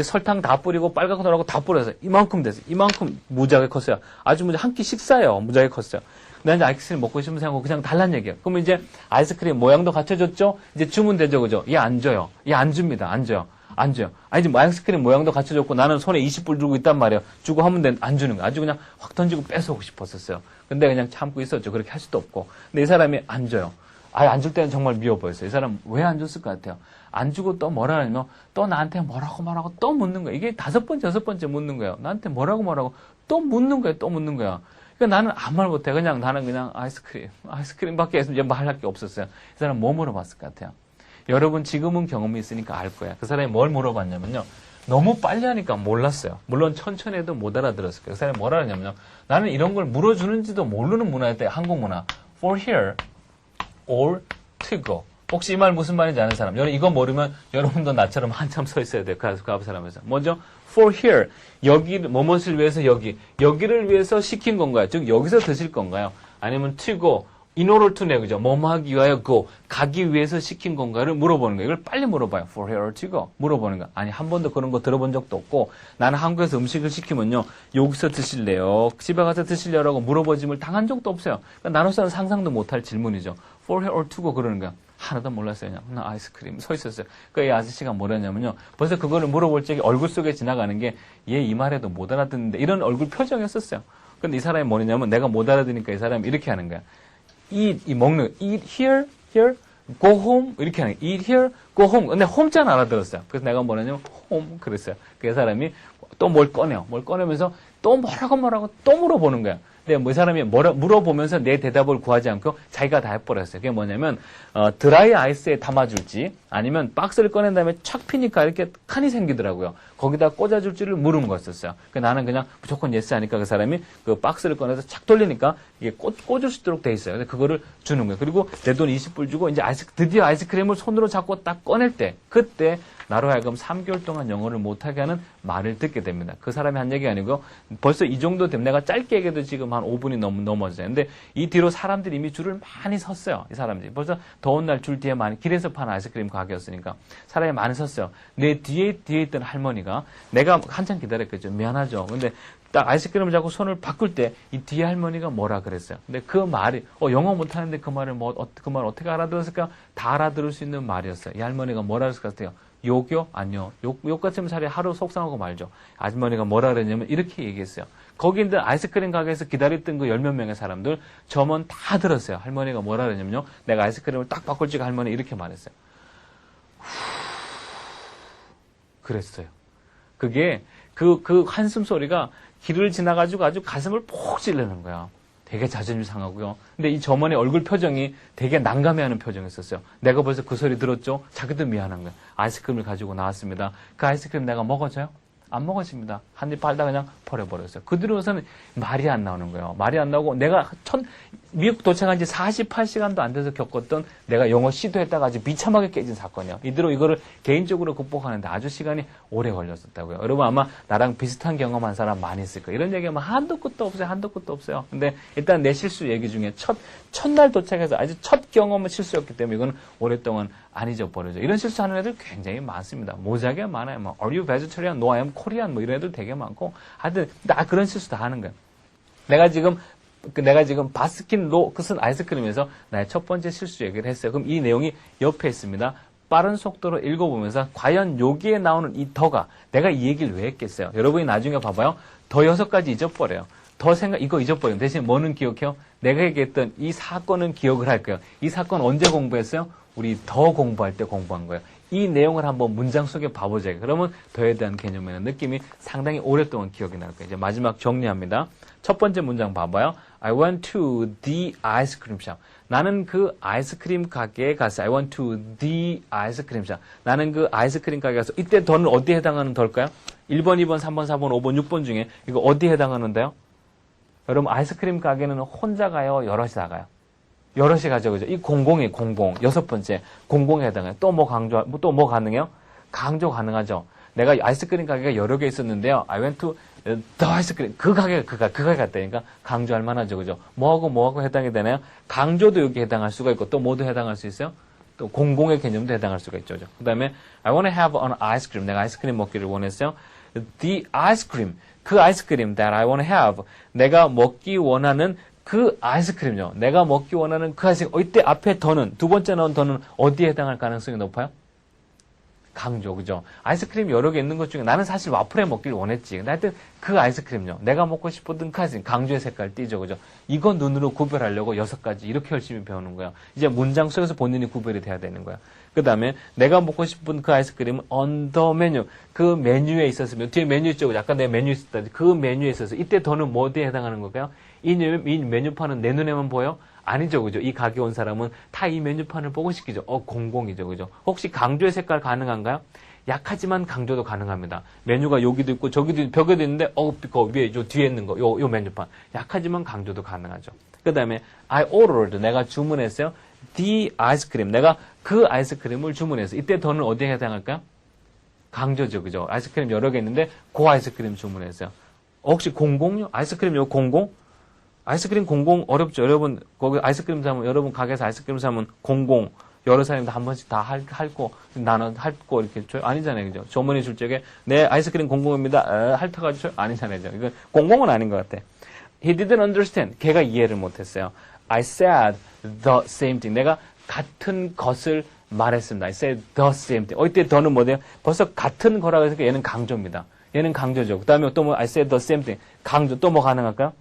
설탕 다 뿌리고, 빨갛고 노랗고 다 뿌려서 이만큼 됐어요. 이만큼 무지하게 컸어요. 아주 한 끼 식사예요. 무지하게 컸어요. 나 이제 아이스크림 먹고 싶으면 생각하고 그냥 달란 얘기예요. 그러면 이제 아이스크림 모양도 갖춰줬죠? 이제 주면 되죠, 그죠? 얘 안 줘요. 얘 안 줍니다. 안 줘요. 아니, 지금 아이스크림 모양도 갖춰줬고 나는 손에 20불 들고 있단 말이에요. 주고 하면 안 주는 거야. 아주 그냥 확 던지고 뺏어오고 싶었었어요. 근데 그냥 참고 있었죠. 그렇게 할 수도 없고. 근데 이 사람이 안 줘요. 안 줄 때는 정말 미워 보였어요. 이 사람 왜 안 줬을 것 같아요? 안 주고 또 뭐라 하냐면 또 나한테 뭐라고 또 묻는 거예요. 이게 5번째, 6번째 묻는 거예요. 나한테 뭐라고 또 묻는 거예요. 그러니까 나는 아무 말 못해. 나는 그냥 아이스크림밖에 이제 말할 게 없었어요. 이 사람 뭐 물어봤을 것 같아요? 여러분 지금은 경험이 있으니까 알 거야. 그 사람이 뭘 물어봤냐면요. 너무 빨리 하니까 몰랐어요. 물론 천천히 해도 못 알아들었을 거예요. 그 사람이 뭐라 하냐면요. 나는 이런 걸 물어주는지도 모르는 문화일 때 한국 문화. For here or to go. 혹시 이 말 무슨 말인지 아는 사람? 여러분 이거 모르면 여러분도 나처럼 한참 서 있어야 돼요. 그 앞 사람에서. 먼저 for here. 여기 뭐뭇을 위해서 여기를 위해서 시킨 건가요? 즉 여기서 드실 건가요? 아니면 to go. in order to네, 그죠? 뭐뭐 하기 위하여 go. 가기 위해서 시킨 건가를 물어보는 거예요. 이걸 빨리 물어봐요. for here or to go. 물어보는 거. 아니, 한 번도 그런 거 들어본 적도 없고, 나는 한국에서 음식을 시키면요, 여기서 드실래요? 집에 가서 드실래요라고 물어보짐을 당한 적도 없어요. 그러니까 나로서는 상상도 못할 질문이죠. for here or to go 그러는 거야. 하나도 몰랐어요. 그냥 나 아이스크림 서 있었어요. 그러니까 이 아저씨가 뭐랬냐면요. 벌써 그거를 물어볼 적에 얼굴 속에 지나가는 게 얘 이 말에도 못 알아듣는데 이런 얼굴 표정이었었어요. 근데 이 사람이 뭐냐면 내가 못 알아듣으니까 이 사람이 이렇게 하는 거야. 먹는 eat here, go home 이렇게 하는 거야. eat here, go home. 근데 home자는 알아들었어요. 그래서 내가 뭐냐면 home 그랬어요. 그 사람이 또 뭘 꺼내요. 뭘 꺼내면서 또 뭐라고 또 물어보는 거야. 근데 뭐 이 사람이 물어보면서 내 대답을 구하지 않고 자기가 다 해버렸어요. 그게 뭐냐면 드라이 아이스에 담아줄지 아니면 박스를 꺼낸 다음에 착 피니까 이렇게 칸이 생기더라고요. 거기다 꽂아줄지를 물은 거였었어요. 나는 그냥 무조건 예스 하니까 그 사람이 그 박스를 꺼내서 착 돌리니까 이게 꽂을 수 있도록 돼 있어요. 근데 그거를 주는 거예요. 그리고 내 돈 20불 주고 이제 드디어 아이스크림을 손으로 잡고 딱 꺼낼 때 그때 나로 하여금 3개월 동안 영어를 못하게 하는 말을 듣게 됩니다. 그 사람이 한 얘기 아니고 벌써 이 정도 되면 내가 짧게 얘기해도 지금 한 5분이 넘어져요. 근데 이 뒤로 사람들이 이미 줄을 많이 섰어요. 이 사람들이. 벌써 더운 날 줄 뒤에 많이 길에서 파는 아이스크림 가게였으니까 사람이 많이 섰어요. 내 뒤에 있던 할머니가 내가 한참 기다렸겠죠. 미안하죠. 근데 딱 아이스크림을 잡고 손을 바꿀 때 이 뒤에 할머니가 뭐라 그랬어요. 근데 그 말이 영어 못하는데 그 말을 그 말 어떻게 알아들었을까? 다 알아들을 수 있는 말이었어요. 이 할머니가 뭐라 그랬을 것 같아요? 욕이요? 아니요. 욕 같으면 차라리 하루 속상하고 말죠. 아주머니가 뭐라 그랬냐면 이렇게 얘기했어요. 거기 있는 아이스크림 가게에서 기다렸던 그 10몇 명의 사람들 점원 다 들었어요. 할머니가 뭐라 그랬냐면요. 내가 아이스크림을 딱 바꿀 때 할머니 이렇게 말했어요. 그랬어요. 그게 그 한숨 소리가 길을 지나가지고 아주 가슴을 폭 찔르는 거야. 되게 자존심 상하고요. 근데 이 점원의 얼굴 표정이 되게 난감해하는 표정이었어요. 내가 벌써 그 소리 들었죠? 자기도 미안한 거야. 아이스크림을 가지고 나왔습니다. 그 아이스크림 내가 먹어줘요? 안 먹어집니다. 한 입 빨다 그냥 버려버렸어요. 그 뒤로서는 말이 안 나오는 거예요. 말이 안 나오고 내가 미국 도착한 지 48시간도 안 돼서 겪었던 내가 영어 시도했다가 아주 비참하게 깨진 사건이에요. 이대로 이거를 개인적으로 극복하는데 아주 시간이 오래 걸렸었다고요. 여러분 아마 나랑 비슷한 경험한 사람 많이 있을 거예요. 이런 얘기하면 한도 끝도 없어요. 한도 끝도 없어요. 근데 일단 내 실수 얘기 중에 첫날 도착해서 아주 첫 경험은 실수였기 때문에 이건 오랫동안 안 잊어버려져. 이런 실수하는 애들 굉장히 많습니다. 모자게 많아요. 뭐 Are you vegetarian? No, I am Korean. 뭐 이런 애들 되게 많고 하여튼 나 그런 실수 다 하는 거예요. 내가 지금 바스킨 로크슨 아이스크림에서 나의 첫 번째 실수 얘기를 했어요. 그럼 이 내용이 옆에 있습니다. 빠른 속도로 읽어보면서 과연 여기에 나오는 이 더가 내가 이 얘기를 왜 했겠어요? 여러분이 나중에 봐봐요. 더 6가지 잊어버려요. 이거 잊어버려요. 대신 뭐는 기억해요? 내가 얘기했던 이 사건은 기억을 할 거예요. 이 사건 언제 공부했어요? 우리 더 공부할 때 공부한 거예요. 이 내용을 한번 문장 속에 봐보자. 그러면 더에 대한 개념이나 느낌이 상당히 오랫동안 기억이 날 거예요. 이제 마지막 정리합니다. 첫 번째 문장 봐봐요. I went to the ice cream shop. 나는 그 아이스크림 가게에 갔어요. I went to the ice cream shop. 나는 그 아이스크림 가게에 갔어. 이때 더는 어디에 해당하는 더일까요? 1번, 2번, 3번, 4번, 5번, 6번 중에 이거 어디에 해당하는데요? 여러분 아이스크림 가게는 혼자 가요? 여럿이 나가요? 여럿이 가죠, 그죠? 이 공공이 공공. 6번째, 공공에 해당해요. 또 뭐 또 뭐 가능해요? 강조 가능하죠. 내가 아이스크림 가게가 여러 개 있었는데요. I went to the 아이스크림. 그 가게 갔다니까 강조할 만하죠, 그죠? 뭐하고 해당이 되나요? 강조도 여기 해당할 수가 있고, 또 뭐도 해당할 수 있어요? 또 공공의 개념도 해당할 수가 있죠, 그 다음에, I want to have an ice cream. 내가 아이스크림 먹기를 원했어요. The ice cream. 그 아이스크림 that I want to have. 내가 먹기 원하는 그 아이스크림요. 내가 먹기 원하는 그 아이스크림. 이때 앞에 더는, 두 번째 넣은 더는 어디에 해당할 가능성이 높아요? 강조, 그죠? 아이스크림 여러 개 있는 것 중에 나는 사실 와플에 먹길 원했지. 근데 하여튼 그 아이스크림요. 내가 먹고 싶었던 그 아이스크림. 강조의 색깔 띄죠, 그죠? 이거 눈으로 구별하려고 6가지 이렇게 열심히 배우는 거야. 이제 문장 속에서 본인이 구별이 돼야 되는 거야. 그 다음에 내가 먹고 싶은 그 아이스크림은 on the menu. 그 메뉴에 있었으면, 뒤에 메뉴 있죠? 아까 내 메뉴 있었다. 그 메뉴에 있어서 이때 더는 뭐 어디에 해당하는 걸까요? 이 메뉴판은 내 눈에만 보여? 아니죠, 그죠? 이 가게 온 사람은 다 이 메뉴판을 보고 싶기죠. 공공이죠, 그죠? 혹시 강조의 색깔 가능한가요? 약하지만 강조도 가능합니다. 메뉴가 여기도 있고 저기도 있고 벽에도 있는데 그 위에 요 뒤에 있는 거, 요 메뉴판. 약하지만 강조도 가능하죠. 그 다음에 I ordered. 내가 주문했어요. the 아이스크림. 내가 그 아이스크림을 주문했어요. 이때 더는 어디에 해당할까요? 강조죠, 그죠? 아이스크림 여러 개 있는데 그 아이스크림 주문했어요. 혹시 공공요? 아이스크림 요 공공? 아이스크림 공공 어렵죠. 여러분 거기 아이스크림 사면 여러분 가게에서 아이스크림 사면 공공 여러 사람들 한 번씩 다 핥고 나는 핥고 이렇게 줘요. 아니잖아요, 그죠? 조문이 줄 적에 네 아이스크림 공공입니다. 핥아가지고 아니잖아요, 이건 공공은 아닌 것 같아. He didn't understand. 걔가 이해를 못했어요. I said the same thing. 내가 같은 것을 말했습니다. I said the same thing. 이때 더는 뭐예요? 벌써 같은 거라고 해서 얘는 강조입니다. 얘는 강조죠. 그 다음에 또 뭐 I said the same thing. 강조 또 뭐 가능할까요?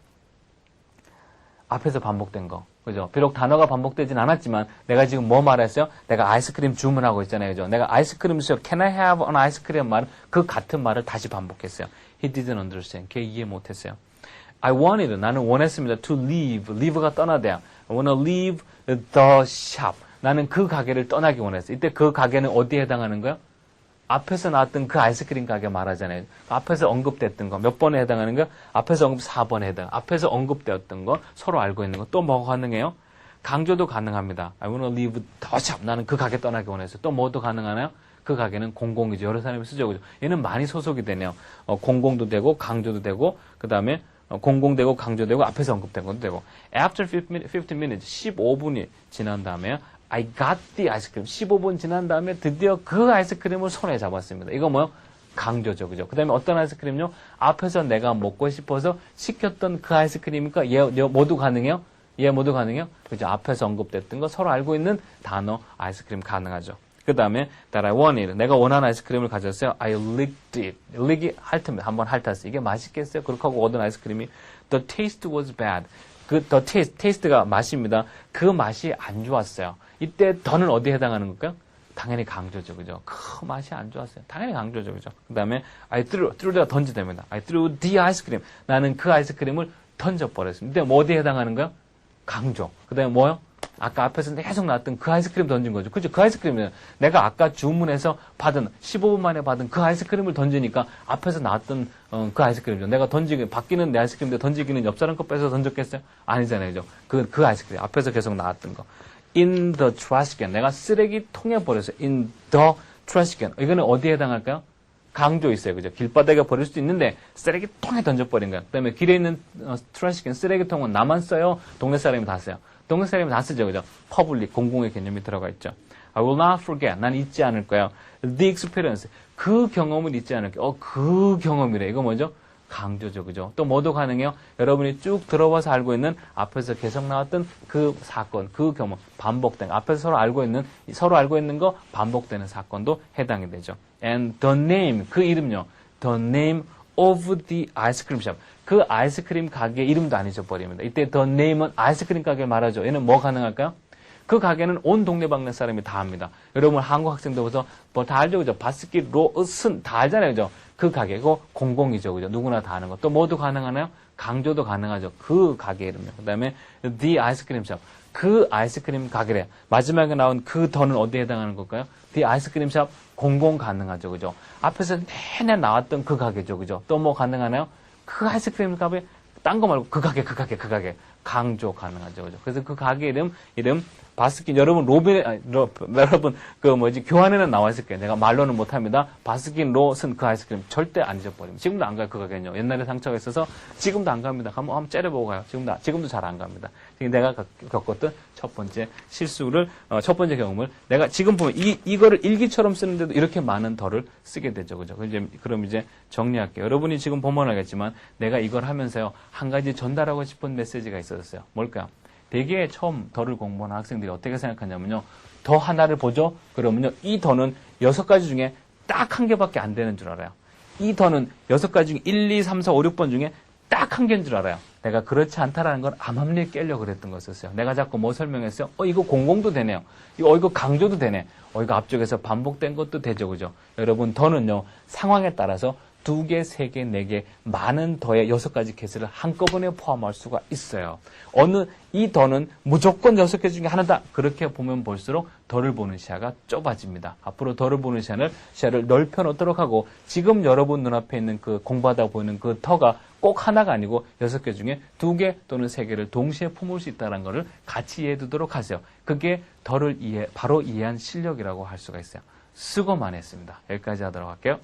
앞에서 반복된 거. 그죠? 비록 단어가 반복되진 않았지만 내가 지금 뭐 말했어요? 내가 아이스크림 주문하고 있잖아요. 그죠? 내가 아이스크림 수요. Can I have an ice cream? 말은 그 같은 말을 다시 반복했어요. He didn't understand. 걔 이해 못했어요. I wanted. 나는 원했습니다. To leave. leave가 떠나대요. I want to leave the shop. 나는 그 가게를 떠나기 원했어요. 이때 그 가게는 어디에 해당하는 거예요? 앞에서 나왔던 그 아이스크림 가게 말하잖아요. 앞에서 언급됐던 거 몇 번에 해당하는 거예요? 앞에서 언급 4번에 해당. 앞에서 언급되었던 거 서로 알고 있는 거 또 뭐가 가능해요? 강조도 가능합니다. I want to leave the shop. 나는 그 가게 떠나기 원했어요. 또 뭐도 가능하나요? 그 가게는 공공이죠. 여러 사람이 쓰죠. 그죠? 얘는 많이 소속이 되네요. 공공도 되고 강조도 되고 그 다음에 공공되고 강조되고 앞에서 언급된 것도 되고. After 15 minutes 15분이 지난 다음에 I got the ice cream. 15분 지난 다음에 드디어 그 아이스크림을 손에 잡았습니다. 이거 뭐요? 강조죠, 그죠? 그 다음에 어떤 아이스크림요? 앞에서 내가 먹고 싶어서 시켰던 그 아이스크림이니까 얘 모두 가능해요? 얘 모두 가능해요? 그죠? 앞에서 언급됐던 거 서로 알고 있는 단어 아이스크림 가능하죠. 그 다음에 that I wanted. 내가 원하는 아이스크림을 가졌어요. I licked it. lick이 핥으면 한번 핥았어요. 이게 맛있겠어요? 그렇게 하고 얻은 아이스크림이 the taste was bad. the taste가 맛입니다. 그 맛이 안 좋았어요. 이때 더는 어디에 해당하는 걸까요? 당연히 강조죠, 그죠? 그 맛이 안 좋았어요. 당연히 강조죠, 그죠? 그 다음에 I threw가 던지됩니다. I threw the ice cream. 나는 그 아이스크림을 던져버렸습니다. 이때 뭐 어디에 해당하는 거요? 강조. 그 다음에 뭐요? 아까 앞에서 계속 나왔던 그 아이스크림 던진 거죠. 그죠? 그 아이스크림은 내가 아까 주문해서 받은 15분 만에 받은 그 아이스크림을 던지니까 앞에서 나왔던 그 아이스크림이죠. 내가 바뀌는 내 아이스크림인데 던지기는 옆 사람 거 뺏어 던졌겠어요? 아니잖아요. 그죠? 그 아이스크림 앞에서 계속 나왔던 거. In the trash can. 내가 쓰레기통에 버렸어요. In the trash can. 이거는 어디에 해당할까요? 강조 있어요. 그죠? 길바닥에 버릴 수도 있는데 쓰레기통에 던져버린 거야. 그 다음에 길에 있는 trash can, 쓰레기통은 나만 써요? 동네 사람이 다 써요? 동네 사람이 다 쓰죠. 그죠? public, 공공의 개념이 들어가 있죠. I will not forget. 난 잊지 않을 거예요. The experience. 그 경험을 잊지 않을 거예요. 그 경험이래. 이거 뭐죠? 강조죠. 그죠? 또 뭐도 가능해요? 여러분이 쭉 들어봐서 알고 있는 앞에서 계속 나왔던 그 사건, 그 경험, 반복된, 앞에서 서로 알고 있는 거 반복되는 사건도 해당이 되죠. And the name, 그 이름요. The name of the ice cream shop. 그 아이스크림 가게 이름도 안 잊어버립니다. 이때 the name은 아이스크림 가게 말하죠. 얘는 뭐 가능할까요? 그 가게는 온 동네방네 사람이 다 합니다. 여러분 한국 학생들 보서 뭐 다 알죠, 그죠? 바스킷, 로슨 다 알잖아요, 그죠? 그 가게고 공공이죠, 그죠? 누구나 다 아는 거. 또 뭐도 가능하나요? 강조도 가능하죠. 그 가게 이름이요. 그다음에 the ice cream shop. 그 아이스크림 가게래. 마지막에 나온 그 더는 어디에 해당하는 걸까요? the ice cream shop 공공 가능하죠, 그죠? 앞에서 내내 나왔던 그 가게죠, 그죠? 또 뭐 가능하나요? 그 아이스크림 가게 딴 거 말고 그 가게 강조 가능하죠, 그죠? 그래서 그 가게 이름 바스킨 여러분 여러분 교환에는 나와 있을 거예요. 내가 말로는 못합니다. 바스킨 로슨 그 아이스크림 절대 안 잊어버립니다. 지금도 안 가요, 그 가게는요. 옛날에 상처가 있어서 지금도 안 갑니다. 한번 째려보고 가요. 지금도 잘 안 갑니다. 내가 겪었던 첫 번째 실수를 첫 번째 경험을 내가 지금 보면 이거를 일기처럼 쓰는데도 이렇게 많은 덜을 쓰게 되죠, 그죠? 그럼 이제 정리할게요. 여러분이 지금 보면 알겠지만 내가 이걸 하면서요 한 가지 전달하고 싶은 메시지가 있었어요. 뭘까요? 대개 처음 덜을 공부하는 학생들이 어떻게 생각하냐면요. 더 하나를 보죠? 그러면요. 이 더는 6가지 중에 딱 한 개밖에 안 되는 줄 알아요. 이 더는 6가지 중에 1, 2, 3, 4, 5, 6번 중에 딱 한 개인 줄 알아요. 내가 그렇지 않다라는 걸 암암리에 깨려고 그랬던 거였어요. 내가 자꾸 뭐 설명했어요? 이거 공공도 되네요. 이거 강조도 되네. 이거 앞쪽에서 반복된 것도 되죠, 그죠? 여러분, 더는요, 상황에 따라서 2개, 3개, 4개, 많은 더의 6가지 케이스를 한꺼번에 포함할 수가 있어요. 이 더는 무조건 6개 중에 하나다. 그렇게 보면 볼수록 더를 보는 시야가 좁아집니다. 앞으로 더를 보는 시야를 넓혀놓도록 하고, 지금 여러분 눈앞에 있는 그 공부하다 보이는 그 더가 꼭 하나가 아니고 6개 중에 2개 또는 3개를 동시에 품을 수 있다는 것을 같이 이해해 두도록 하세요. 그게 더를 바로 이해한 실력이라고 할 수가 있어요. 수고 많이 했습니다. 여기까지 하도록 할게요.